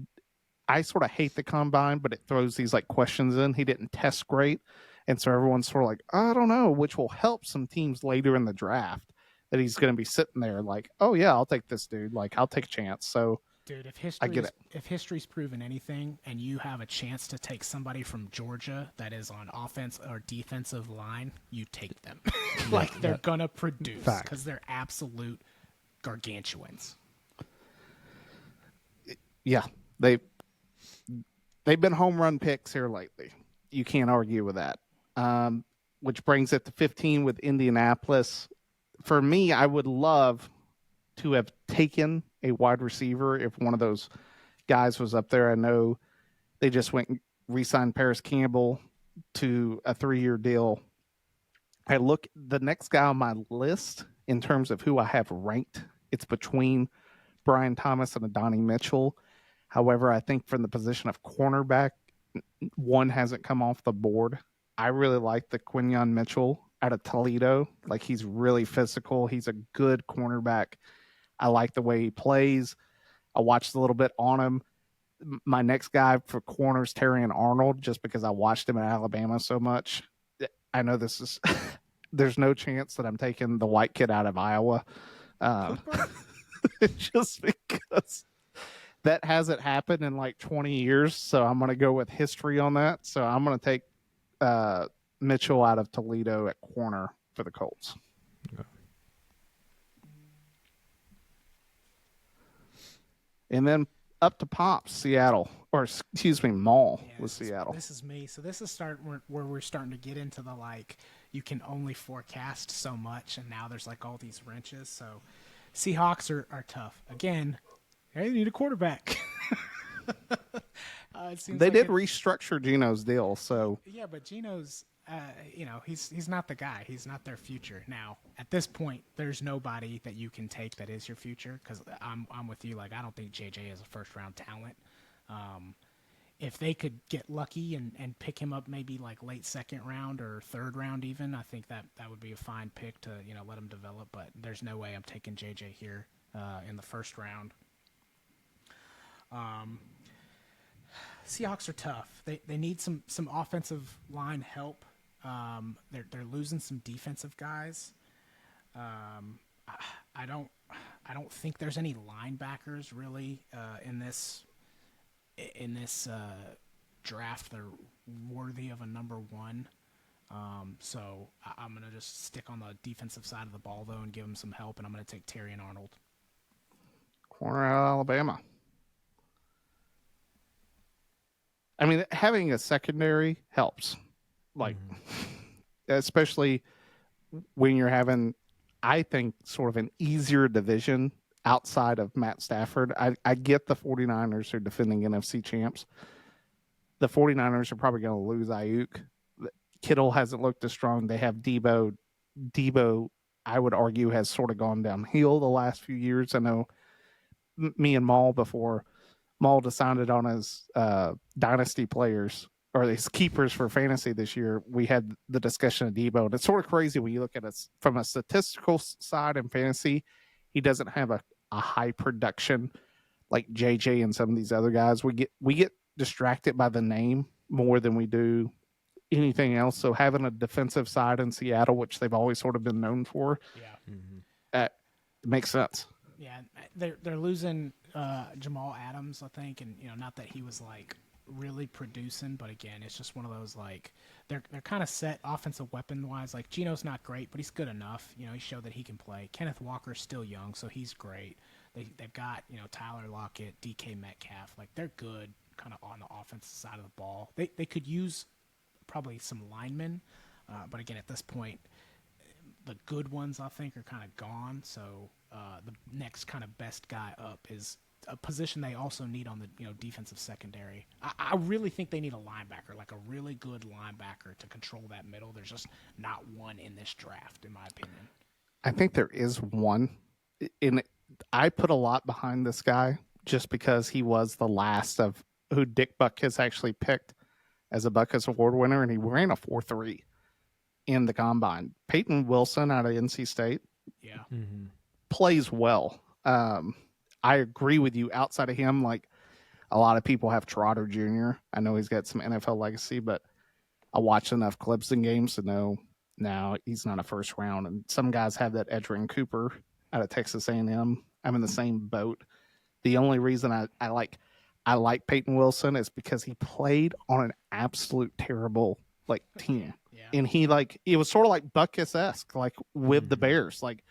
I sort of hate the combine, but it throws these like questions in. He didn't test great. And so everyone's sort of like, I don't know, which will help some teams later in the draft that he's going to be sitting there like, oh yeah, I'll take this dude. Like I'll take a chance. So dude, if history's proven anything and you have a chance to take somebody from Georgia that is on offense or defensive line, you take them. Like they're going to produce because they're absolute gargantuans. Yeah, they've been home run picks here lately. You can't argue with that. Which brings it to 15 with Indianapolis. For me, I would love to have taken a wide receiver if one of those guys was up there. I know they just went and re-signed Paris Campbell to a 3-year deal. I look the next guy on my list in terms of who I have ranked. It's between Brian Thomas and Adonai Mitchell. However, I think from the position of cornerback, one hasn't come off the board. I really like the Quinyon Mitchell out of Toledo. Like he's really physical. He's a good cornerback. I like the way he plays. I watched a little bit on him. My next guy for corners, Terrion Arnold, just because I watched him in Alabama so much. I know this is there's no chance that I'm taking the white kid out of Iowa. Just because that hasn't happened in like 20 years. So I'm going to go with history on that. So I'm going to take Mitchell out of Toledo at corner for the Colts. Okay. And then up to Pops, Seattle, or excuse me, Maul with Seattle. This is me. So this is where we're starting to get into the like you can only forecast so much, and now there's like all these wrenches. So Seahawks are tough. Again, they need a quarterback. They did restructure Geno's deal, so yeah, but Geno's, he's not the guy. He's not their future. Now, at this point, there's nobody that you can take that is your future. Because I'm with you. Like, I don't think JJ is a first round talent. If they could get lucky and pick him up maybe like late 2nd round or 3rd round even, I think that would be a fine pick to let him develop. But there's no way I'm taking JJ here in the 1st round. Seahawks are tough. They need some offensive line help. They're losing some defensive guys. I don't think there's any linebackers really in this draft. They're worthy of a number 1. So I'm gonna just stick on the defensive side of the ball though and give them some help, and I'm gonna take Terrion Arnold. Corner out of Alabama. I mean, having a secondary helps, like, especially when you're having, I think, sort of an easier division outside of Matt Stafford. I get the 49ers are defending NFC champs. The 49ers are probably going to lose Ayuk. Kittle hasn't looked as strong. They have Debo. Debo, I would argue, has sort of gone downhill the last few years. I know me and Maul before Maul decided on his dynasty players or his keepers for fantasy this year, we had the discussion of Debo. And it's sort of crazy when you look at it from a statistical side in fantasy. He doesn't have a high production like JJ and some of these other guys. We get distracted by the name more than we do anything else. So having a defensive side in Seattle, which they've always sort of been known for, it makes sense. Yeah, they're losing Jamal Adams, I think, and not that he was like really producing, but again, it's just one of those like they're kind of set offensive weapon wise. Like Geno's not great, but he's good enough. He showed that he can play. Kenneth Walker's still young, so he's great. They've got Tyler Lockett, DK Metcalf. Like they're good, kind of on the offensive side of the ball. They could use probably some linemen, but again, at this point, the good ones I think are kind of gone. So the next kind of best guy up is a position they also need on the defensive secondary. I really think they need a linebacker, like a really good linebacker to control that middle. There's just not one in this draft, in my opinion. I think there is one. I put a lot behind this guy just because he was the last of who Dick Butkus actually picked as a Butkus Award winner, and he ran a 4.3 in the combine. Peyton Wilson out of NC State, plays well. I agree with you. Outside of him, like a lot of people have Trotter Jr. I know he's got some NFL legacy, but I watched enough Clemson games to know now he's not a first round. And some guys have that Edgerrin Cooper out of Texas A&M. I'm in the same boat. The only reason I like Peyton Wilson is because he played on an absolute terrible team. And it was sort of like Butkus-esque, like with the Bears. Like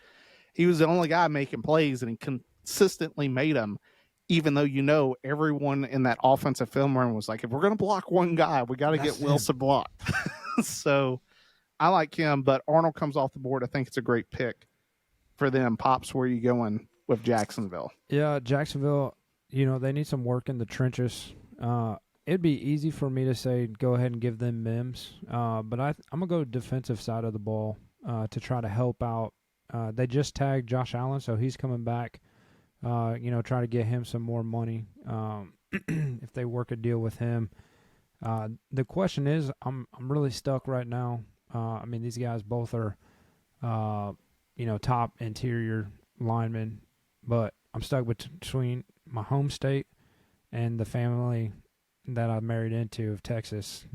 he was the only guy making plays, and he consistently made them, even though everyone in that offensive film room was like, if we're going to block one guy, we got to get Wilson blocked. So I like him, but Arnold comes off the board. I think it's a great pick for them. Pops, where are you going with Jacksonville? Yeah, Jacksonville, they need some work in the trenches. It'd be easy for me to say go ahead and give them Mims, but I'm going to go defensive side of the ball to try to help out. They just tagged Josh Allen, so he's coming back. Try to get him some more money if they work a deal with him. The question is, I'm really stuck right now. These guys both are, top interior linemen, but I'm stuck between my home state and the family that I married into of Texas,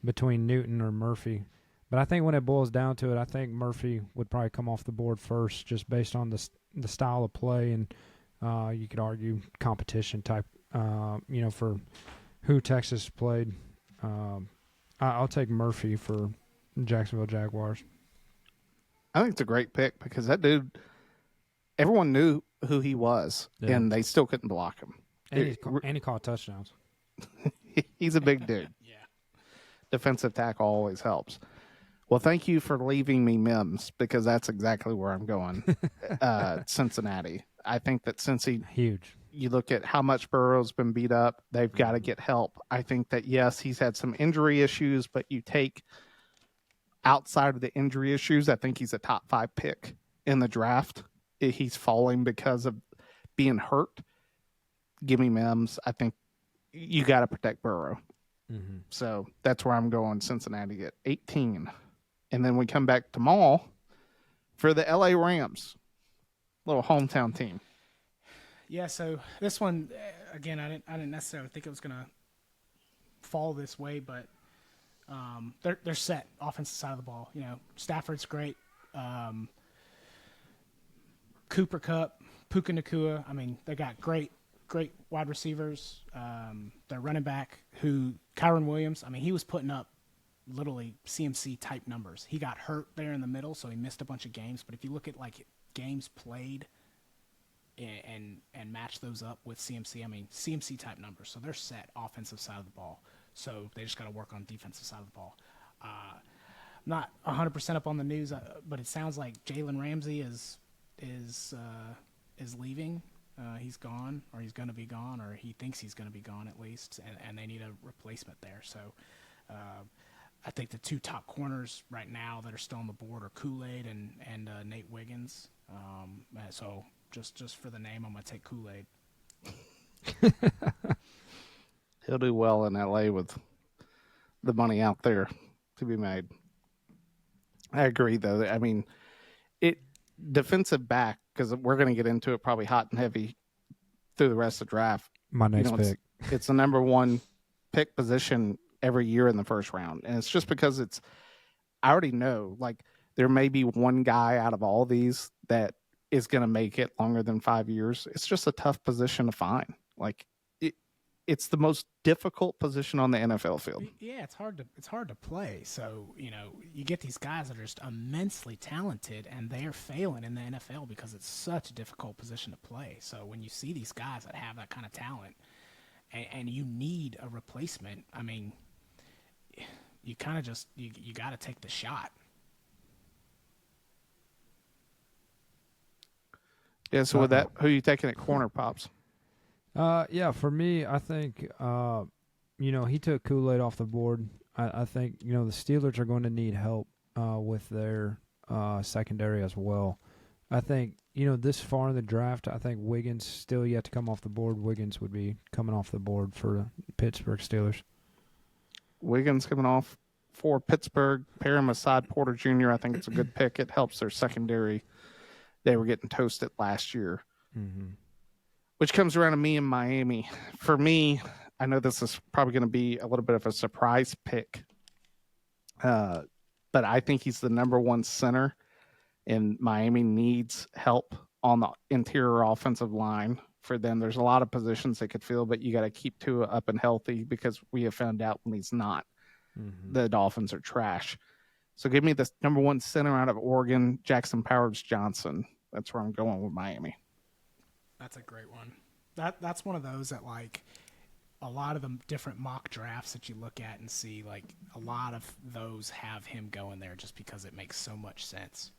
between Newton or Murphy. But I think when it boils down to it, I think Murphy would probably come off the board first, just based on the style of play, and you could argue competition type, for who Texas played. I'll take Murphy for Jacksonville Jaguars. I think it's a great pick because that dude, everyone knew who he was, and they still couldn't block him. And he caught touchdowns. He's a big dude. Yeah. Defensive tackle always helps. Well, thank you for leaving me Mims, because that's exactly where I'm going. Cincinnati. I think that Cincy, huge. You look at how much Burrow's been beat up, they've got to get help. I think that, yes, he's had some injury issues, but you take outside of the injury issues, I think he's a top 5 pick in the draft. He's falling because of being hurt. Give me Mims. I think you got to protect Burrow. So that's where I'm going, Cincinnati at 18. And then we come back to Maul for the LA Rams, little hometown team. Yeah, so this one, again, I didn't necessarily think it was going to fall this way, but they're set offensive side of the ball. Stafford's great. Cooper Kupp, Puka Nacua. They got great wide receivers. Their running back, Kyron Williams, he was putting up literally CMC type numbers. He got hurt there in the middle, so he missed a bunch of games. But if you look at games played and match those up with CMC, CMC type numbers. So they're set offensive side of the ball. So they just got to work on defensive side of the ball. I'm not 100% up on the news, but it sounds like Jalen Ramsey is leaving. He's gone, or he's going to be gone, or he thinks he's going to be gone at least, and they need a replacement there. So I think the 2 top corners right now that are still on the board are Kool-Aid and Nate Wiggins. So just for the name, I'm going to take Kool-Aid. He'll do well in LA with the money out there to be made. I agree, though. I mean, it defensive back, because we're going to get into it probably hot and heavy through the rest of the draft. My next pick. It's the number one pick position every year in the first round. And it's just because I already know, like, there may be one guy out of all these that is going to make it longer than 5 years. It's just a tough position to find. Like, it's the most difficult position on the NFL field. Yeah, it's hard to play. So, you get these guys that are just immensely talented and they're failing in the NFL because it's such a difficult position to play. So when you see these guys that have that kind of talent and you need a replacement, I mean, you kind of just you got to take the shot. Yeah, so with that, who are you taking at corner, Pops? Yeah, for me, I think, he took Kool-Aid off the board. I think, the Steelers are going to need help with their secondary as well. I think, this far in the draft, I think Wiggins still yet to come off the board. Wiggins would be coming off the board for the Pittsburgh Steelers. Wiggins coming off for Pittsburgh. Pair him aside Porter Jr. I think it's a good pick. It helps their secondary. They were getting toasted last year. Mm-hmm. Which comes around to me in Miami. For me, I know this is probably going to be a little bit of a surprise pick, but I think he's the number one center, and Miami needs help on the interior offensive line for them. There's a lot of positions they could fill, but you got to keep Tua up and healthy because we have found out when he's not, the Dolphins are trash. So give me the number one center out of Oregon, Jackson Powers-Johnson. That's where I'm going with Miami. That's a great one. That's one of those that, like, a lot of the different mock drafts that you look at and see, like, a lot of those have him going there just because it makes so much sense.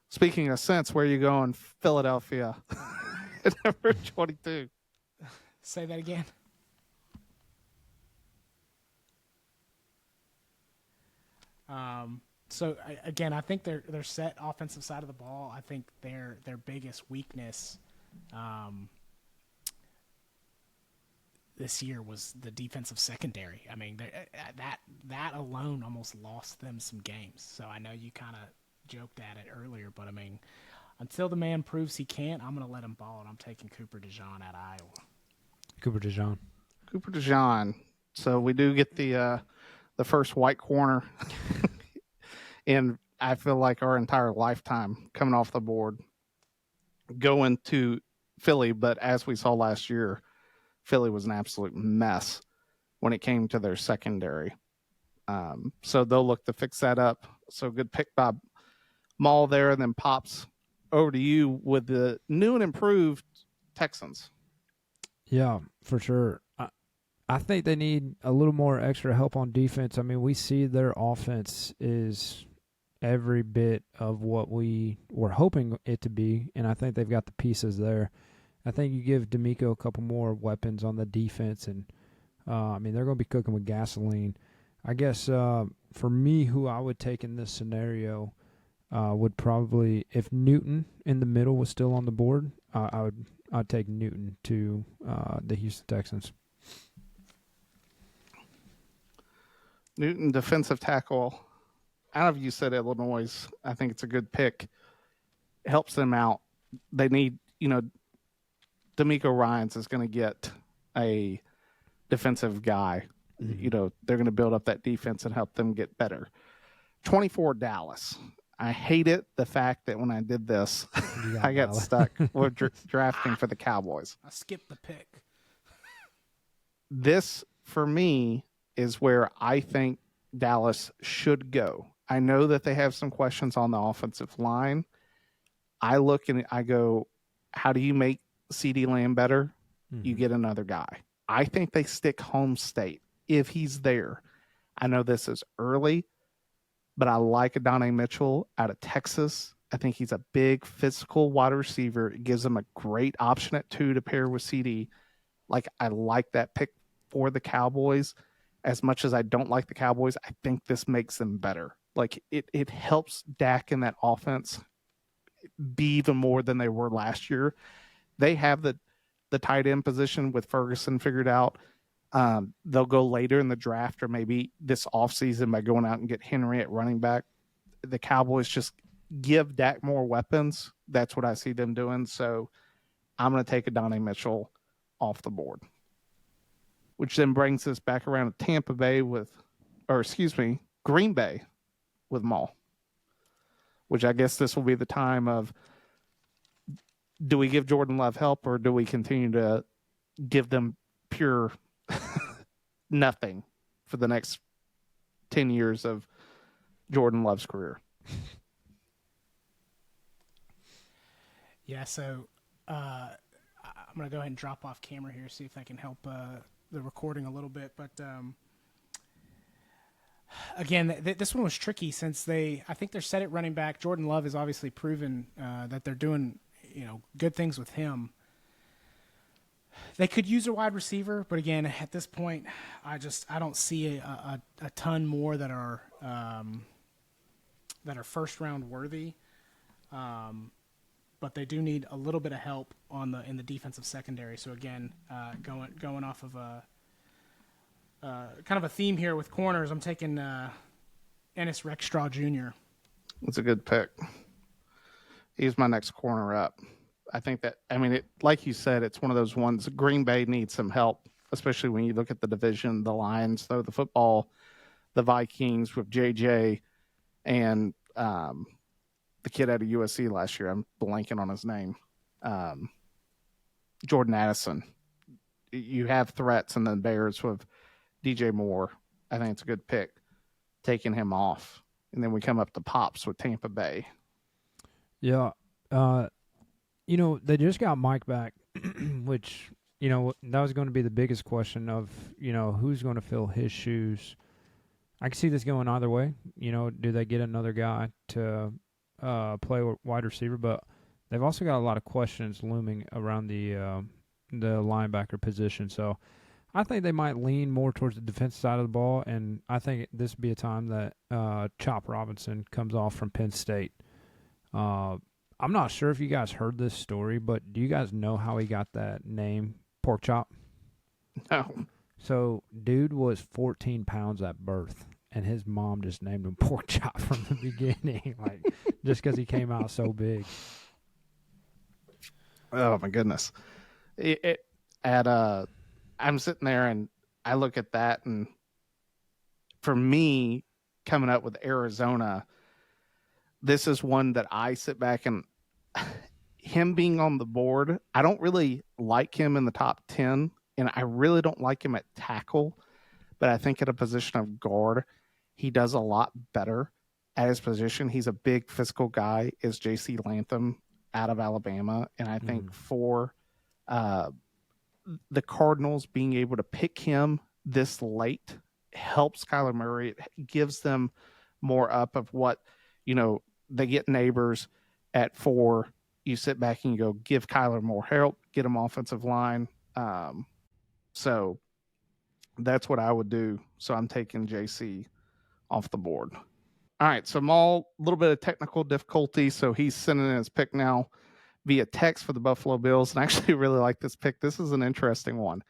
Speaking of sense, where are you going? Philadelphia. Number 22. Say that again. So again, I think they're set offensive side of the ball. I think their biggest weakness this year was the defensive secondary. I mean, that alone almost lost them some games. So I know you kind of joked at it earlier, but I mean, until the man proves he can't, I'm going to let him ball, and I'm taking Cooper DeJean out of Iowa. Cooper DeJean. So we do get the first white corner. And I feel like our entire lifetime coming off the board, going to Philly. But as we saw last year, Philly was an absolute mess when it came to their secondary. So they'll look to fix that up. So good pick by Maul there. And then Pops, over to you with the new and improved Texans. Yeah, for sure. I think they need a little more extra help on defense. I mean, we see their offense is every bit of what we were hoping it to be, and I think they've got the pieces there. I think you give D'Amico a couple more weapons on the defense, and I mean, they're going to be cooking with gasoline. I guess for me, who I would take in this scenario would probably, if Newton in the middle was still on the board, I'd take Newton to the Houston Texans. Newton, defensive tackle. I don't know if you said Illinois. I think it's a good pick. It helps them out. They need, D'Amico Ryans is going to get a defensive guy. Mm-hmm. They're going to build up that defense and help them get better. 24, Dallas. I hated the fact that when I did this, I got stuck with drafting for the Cowboys. I skipped the pick. This, for me, is where I think Dallas should go. I know that they have some questions on the offensive line. I look and I go, how do you make CeeDee Lamb better? Mm-hmm. You get another guy. I think they stick home state if he's there. I know this is early, but I like Adonai Mitchell out of Texas. I think he's a big physical wide receiver. It gives them a great option at 2 to pair with CD. Like, I like that pick for the Cowboys. As much as I don't like the Cowboys, I think this makes them better. Like, it helps Dak in that offense be even more than they were last year. they have the tight end position with Ferguson figured out. They'll go later in the draft or maybe this offseason by going out and get Henry at running back. The Cowboys just give Dak more weapons. That's what I see them doing. So I'm going to take Adonai Mitchell off the board, which then brings us back around to Tampa Bay Green Bay with Maul, which I guess this will be the time of, do we give Jordan Love help or do we continue to give them pure nothing for the next 10 years of Jordan Love's career? Yeah, so I'm going to go ahead and drop off camera here, see if I can help the recording a little bit. But again, this one was tricky since I think they're set at running back. Jordan Love has obviously proven that they're doing good things with him. They could use a wide receiver, but again, at this point, I don't see a ton more that are first round worthy. But they do need a little bit of help in the defensive secondary. So again, going off of a kind of a theme here with corners, I'm taking Ennis Rexstraw Jr. That's a good pick. He's my next corner up. I think that, like you said, it's one of those ones. Green Bay needs some help, especially when you look at the division. The Lions throw the football, the Vikings with JJ, and the kid out of USC last year. I'm blanking on his name. Jordan Addison. You have threats, and then Bears with DJ Moore. I think it's a good pick, taking him off. And then we come up to Pops with Tampa Bay. Yeah. They just got Mike back, which, that was going to be the biggest question of, who's going to fill his shoes. I can see this going either way. Do they get another guy to play wide receiver? But they've also got a lot of questions looming around the linebacker position. So I think they might lean more towards the defensive side of the ball, and I think this would be a time that Chop Robinson comes off from Penn State. I'm not sure if you guys heard this story, but do you guys know how he got that name, Pork Chop? No. So, dude was 14 pounds at birth, and his mom just named him Pork Chop from the beginning, just because he came out so big. Oh my goodness! I'm sitting there and I look at that, and for me, coming up with Arizona, this is one that I sit back and him being on the board, I don't really like him in the top 10, and I really don't like him at tackle, but I think at a position of guard, he does a lot better at his position. He's a big physical guy, is J.C. Latham out of Alabama, and I think for the Cardinals being able to pick him this late helps Kyler Murray. It gives them more up of what, they get Neighbors at 4. You sit back and you go, give Kyler more help, get him offensive line. So that's what I would do. So I'm taking JC off the board. All right. So Maul, a little bit of technical difficulty. So he's sending in his pick now via text for the Buffalo Bills. And I actually really like this pick. This is an interesting one.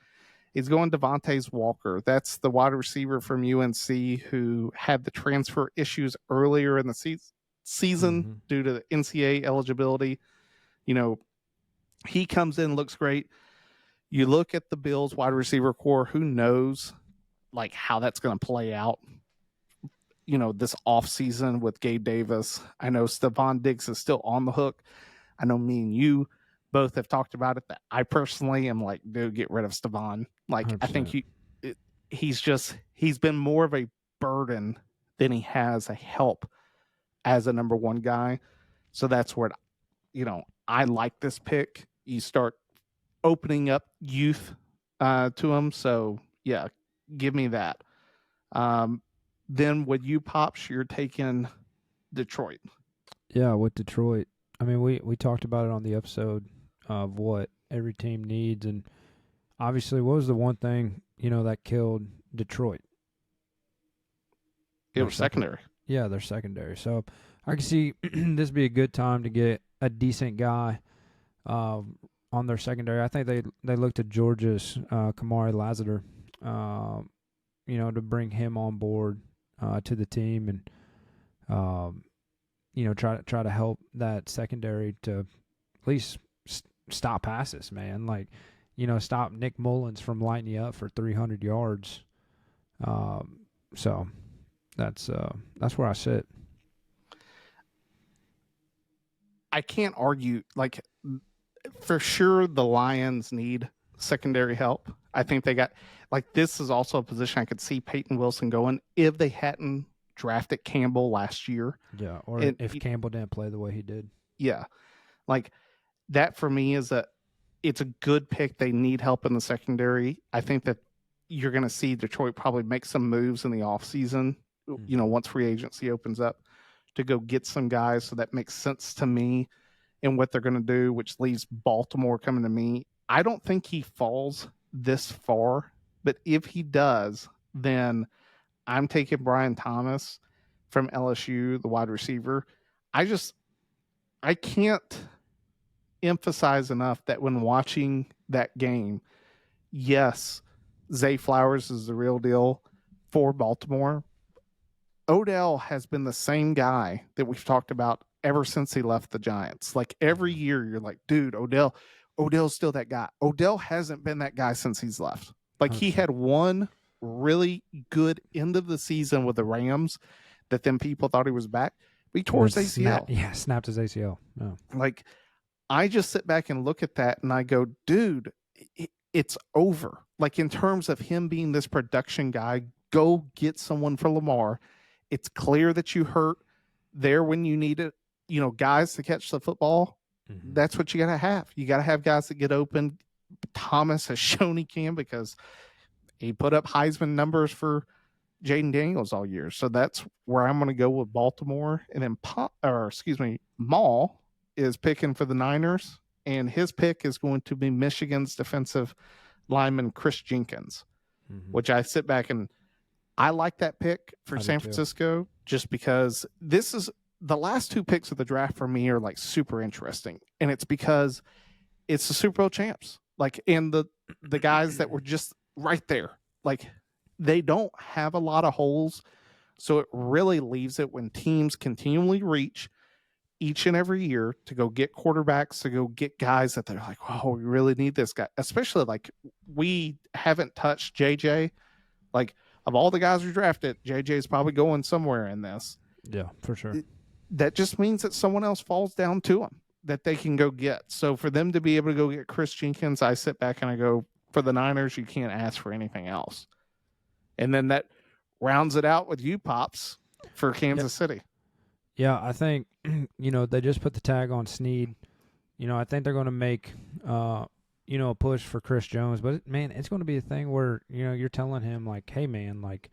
He's going Devontae Walker. That's the wide receiver from UNC who had the transfer issues earlier in the season due to the NCAA eligibility. He comes in, looks great. You look at the Bills wide receiver core, who knows how that's going to play out, this offseason with Gabe Davis. I know Stephon Diggs is still on the hook. I know me and you both have talked about it, that I personally am like, dude, get rid of Stephon. 100%. I think he's been more of a burden than he has a help as a number one guy. So that's where, I like this pick. You start opening up youth to him. So yeah, give me that. Then with you, Pops, you're taking Detroit. Yeah, with Detroit. We talked about it on the episode of what every team needs, and obviously, what was the one thing that killed Detroit? It was secondary. Yeah, they're secondary. So I can see this be a good time to get a decent guy. on their secondary. I think they looked at Georgia's Kamari Lassiter, to bring him on board to the team and try to help that secondary to at least stop passes, man. Like, stop Nick Mullins from lighting you up for 300 yards. So that's where I sit. I can't argue. Like, for sure, the Lions need secondary help. I think they got, like, this is also a position I could see Peyton Wilson going if they hadn't drafted Campbell last year. Yeah, or if Campbell didn't play the way he did. Yeah. Like, that for me is it's a good pick. They need help in the secondary. I think that you're going to see Detroit probably make some moves in the offseason, once free agency opens up, to go get some guys. So that makes sense to me in what they're going to do, which leaves Baltimore coming to me. I don't think he falls this far, but if he does, then I'm taking Brian Thomas from LSU, the wide receiver. I can't emphasize enough that when watching that game, yes, Zay Flowers is the real deal for Baltimore. Odell has been the same guy that we've talked about ever since he left the Giants. Like, every year you're like, dude, Odell's still that guy. Odell hasn't been that guy since he's left. Like, he had one really good end of the season with the Rams that then people thought he was back. But he tore his ACL. Snapped his ACL. Oh. Like, I just sit back and look at that and I go, dude, it's over. Like, in terms of him being this production guy, go get someone for Lamar. It's clear that you hurt there when you need it. Guys to catch the football. Mm-hmm. That's what you got to have. You got to have guys that get open. Thomas has shown he can, because he put up Heisman numbers for Jaden Daniels all year. So that's where I'm going to go with Baltimore. And then Maul is picking for the Niners, and his pick is going to be Michigan's defensive lineman Chris Jenkins, which I sit back and I like that pick for San Francisco, just because this is the last two picks of the draft for me are like super interesting. And it's because it's the Super Bowl champs, like, and the guys that were just right there, like, they don't have a lot of holes. So it really leaves it when teams continually reach each and every year to go get quarterbacks, to go get guys that they're like, oh, we really need this guy. Especially, like, we haven't touched JJ. Like, of all the guys we drafted, JJ is probably going somewhere in this. Yeah, for sure. That just means that someone else falls down to them that they can go get. So for them to be able to go get Chris Jenkins, I sit back and I go, for the Niners, you can't ask for anything else. And then that rounds it out with you, Pops, for Kansas City. Yeah, I think, they just put the tag on Snead. I think they're going to make, a push for Chris Jones. But, man, it's going to be a thing where, you're telling him, like, hey, man, like,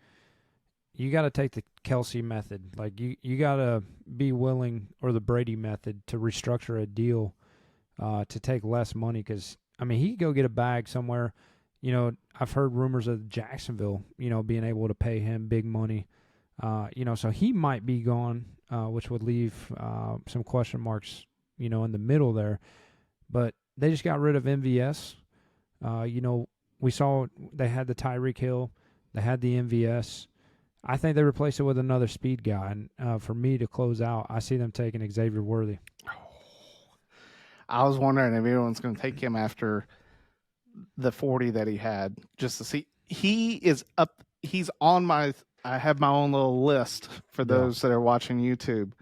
you got to take the Kelsey method. Like, you got to be willing, or the Brady method, to restructure a deal to take less money. Because, I mean, he could go get a bag somewhere. I've heard rumors of Jacksonville, being able to pay him big money. So he might be gone, which would leave some question marks, in the middle there. But they just got rid of MVS. We saw they had the Tyreek Hill. They had the MVS. I think they replaced it with another speed guy. And for me to close out, I see them taking Xavier Worthy. I was wondering if anyone's going to take him after the 40 that he had, just to see. He is up. He's on my. I have my own little list for those that are watching YouTube.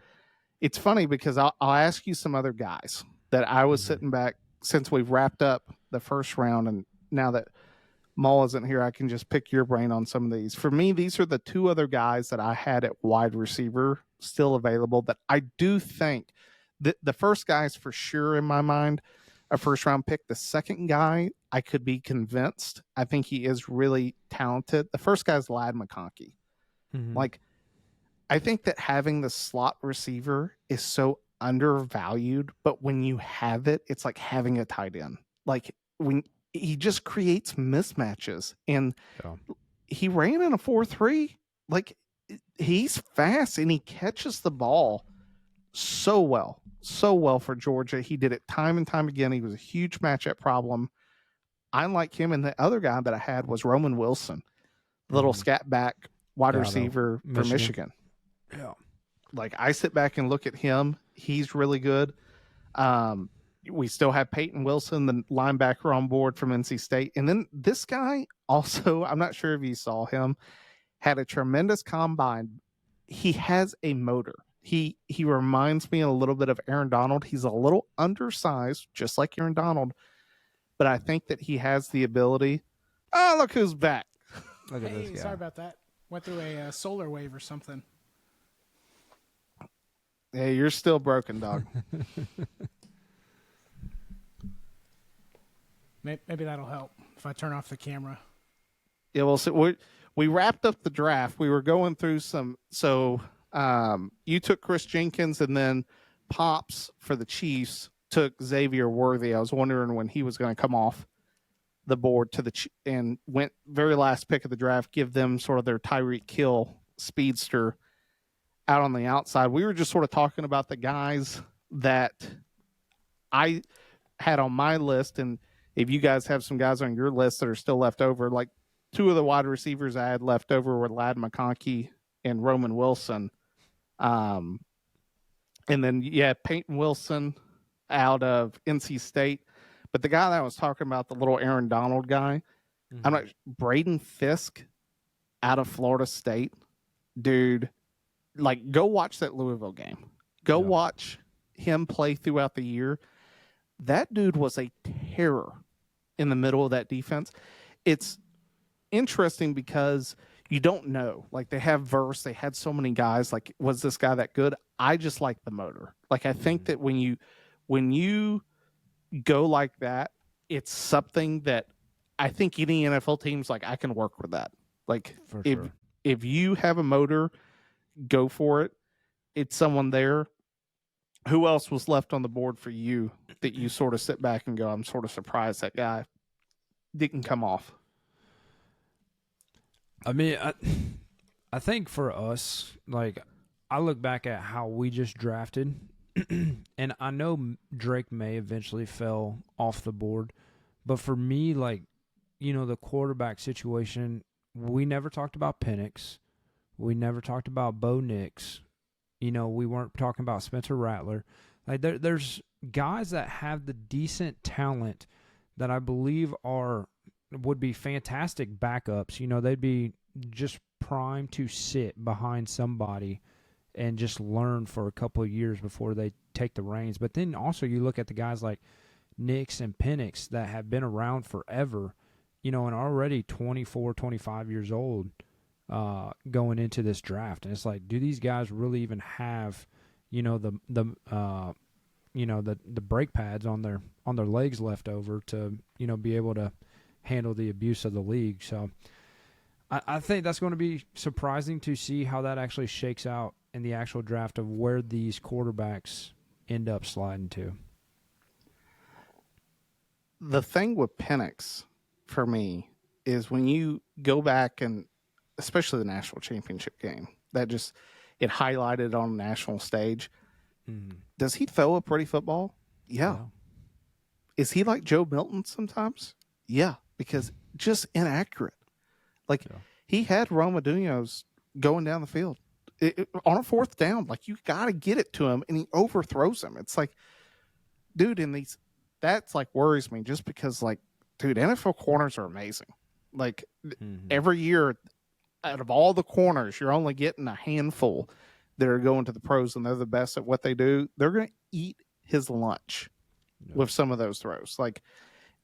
It's funny because I'll ask you some other guys that I was sitting back since we've wrapped up the first round, and now that Maul isn't here, I can just pick your brain on some of these. For me, these are the two other guys that I had at wide receiver still available that I do think that the first guy is for sure in my mind a first round pick. The second guy, I could be convinced. I think he is really talented. The first guy is Ladd McConkey. Like, I think that having the slot receiver is so undervalued, but when you have it, it's like having a tight end. Like, when he just creates mismatches, and he ran in a 4.3. Like, he's fast and he catches the ball so well. so well for Georgia. He did it time and time again. He was a huge matchup problem. I like him. And the other guy that I had was Roman Wilson, little scat back wide receiver for Michigan. Yeah. Like, I sit back and look at him. He's really good. We still have Peyton Wilson, the linebacker, on board from NC State. And then this guy also, I'm not sure if you saw him, had a tremendous combine. He has a motor. He reminds me a little bit of Aaron Donald. He's a little undersized, just like Aaron Donald. But I think that he has the ability. Oh, look who's back. Look at this Hey, guy. sorry about that. Went through a solar wave or something. Hey, you're still broken, dog. Maybe that'll help if I turn off the camera. Yeah, well, so we wrapped up the draft. We were going through some. So you took Chris Jenkins, and then Pops for the Chiefs took Xavier Worthy. I was wondering when he was going to come off the board to and went very last pick of the draft, give them sort of their Tyreek Hill speedster out on the outside. We were just sort of talking about the guys that I had on my list, and if you guys have some guys on your list that are still left over, like two of the wide receivers I had left over were Ladd McConkey and Roman Wilson. And then, Peyton Wilson out of NC State. But the guy that I was talking about, the little Aaron Donald guy, I'm not Braden Fisk out of Florida State. Dude, like, go watch that Louisville game. Go watch him play throughout the year. That dude was a terror in the middle of that defense. It's interesting because you don't know. Like, they have Verse. They had so many guys. Like, was this guy that good? I just like the motor. Like, I think that when you go like that, it's something that I think any NFL team's like, I can work with that. Like, if you have a motor, go for it. It's someone there. Who else was left on the board for you that you sort of sit back and go, I'm sort of surprised that guy didn't come off? I mean, I think for us, like, I look back at how we just drafted, and I know Drake May eventually fell off the board, but for me, like, you know, the quarterback situation, we never talked about Penix. We never talked about Bo Nix. You know, we weren't talking about Spencer Rattler. Like, there's guys that have the decent talent that I believe would be fantastic backups. You know, they'd be just primed to sit behind somebody and just learn for a couple of years before they take the reins. But then also you look at the guys like Nix and Penix that have been around forever, you know, and already 24, 25 years old going into this draft. And it's like, do these guys really even have, you know, the brake pads on their legs left over to, you know, be able to handle the abuse of the league? So I think that's going to be surprising to see how that actually shakes out in the actual draft of where these quarterbacks end up sliding to. The thing with Penix for me is when you go back, and especially the national championship game, that just, it highlighted on a national stage. Does he throw a pretty football? Yeah. Is he like Joe Milton sometimes? Yeah, because just inaccurate. Like, he had Romadunio's going down the field on a fourth down. Like, you got to get it to him, and he overthrows him. It's like, dude, that's like worries me, just because, like, dude, NFL corners are amazing. Like, every year, out of all the corners, you're only getting a handful that are going to the pros, and they're the best at what they do. They're going to eat his lunch with some of those throws. Like,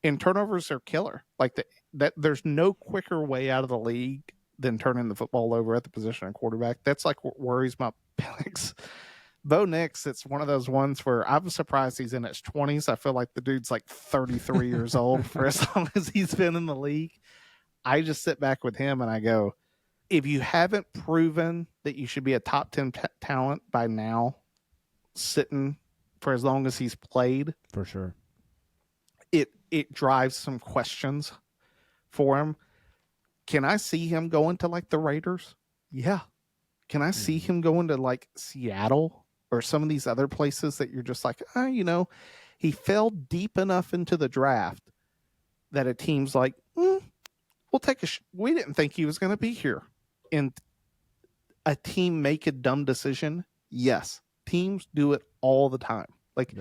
and turnovers are killer. Like, that there's no quicker way out of the league than turning the football over at the position of quarterback. That's like what worries my Penix. Bo Nix, it's one of those ones where I'm surprised he's in his 20s. I feel like the dude's like 33 years old for as long as he's been in the league. I just sit back with him and I go, if you haven't proven that you should be a top 10 talent by now, sitting for as long as he's played, For sure. it drives some questions for him. Can I see him going to like the Raiders? Yeah. Can I see him going to like Seattle or some of these other places that you're just like, he fell deep enough into the draft that a team's like, we'll take we didn't think he was going to be here. And a team make a dumb decision. Yes. Teams do it all the time. Like,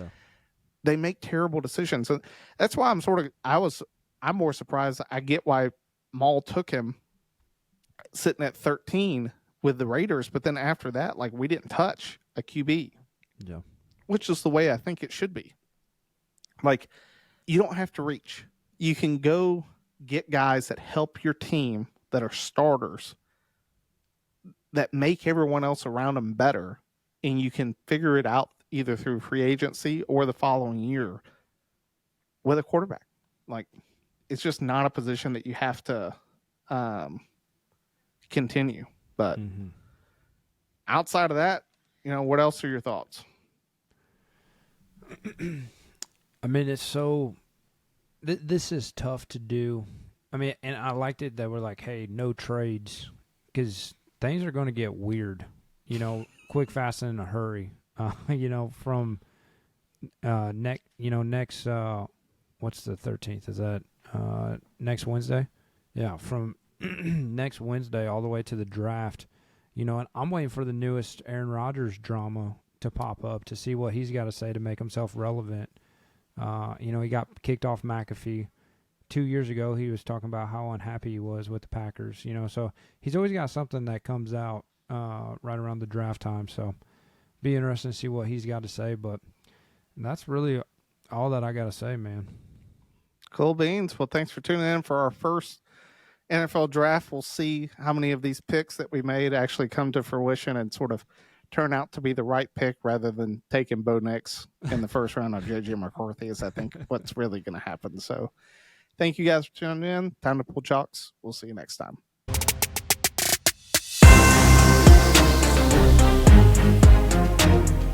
they make terrible decisions. And that's why I'm more surprised. I get why Maul took him sitting at 13 with the Raiders, but then after that, like, we didn't touch a QB. Yeah. Which is the way I think it should be. Like, you don't have to reach. You can go get guys that help your team, that are starters, that make everyone else around them better, and you can figure it out either through free agency or the following year with a quarterback. Like, it's just not a position that you have to continue. But outside of that, what else are your thoughts? I mean, it's so this is tough to do. I mean, and I liked it that we're like, hey, no trades, because things are going to get weird, quick, fast, and in a hurry. From next what's the 13th? Is that next Wednesday? Yeah, from next Wednesday all the way to the draft. And I'm waiting for the newest Aaron Rodgers drama to pop up to see what he's got to say to make himself relevant. He got kicked off McAfee 2 years ago. He was talking about how unhappy he was with the Packers. So he's always got something that comes out right around the draft time. So be interesting to see what he's got to say. But that's really all that I got to say, man. Cool beans. Well, thanks for tuning in for our first NFL draft. We'll see how many of these picks that we made actually come to fruition and sort of turn out to be the right pick, rather than taking Bo Nix in the first round of JJ McCarthy, is I think what's really going to happen. So thank you guys for tuning in. Time to pull chalks. We'll see you next time.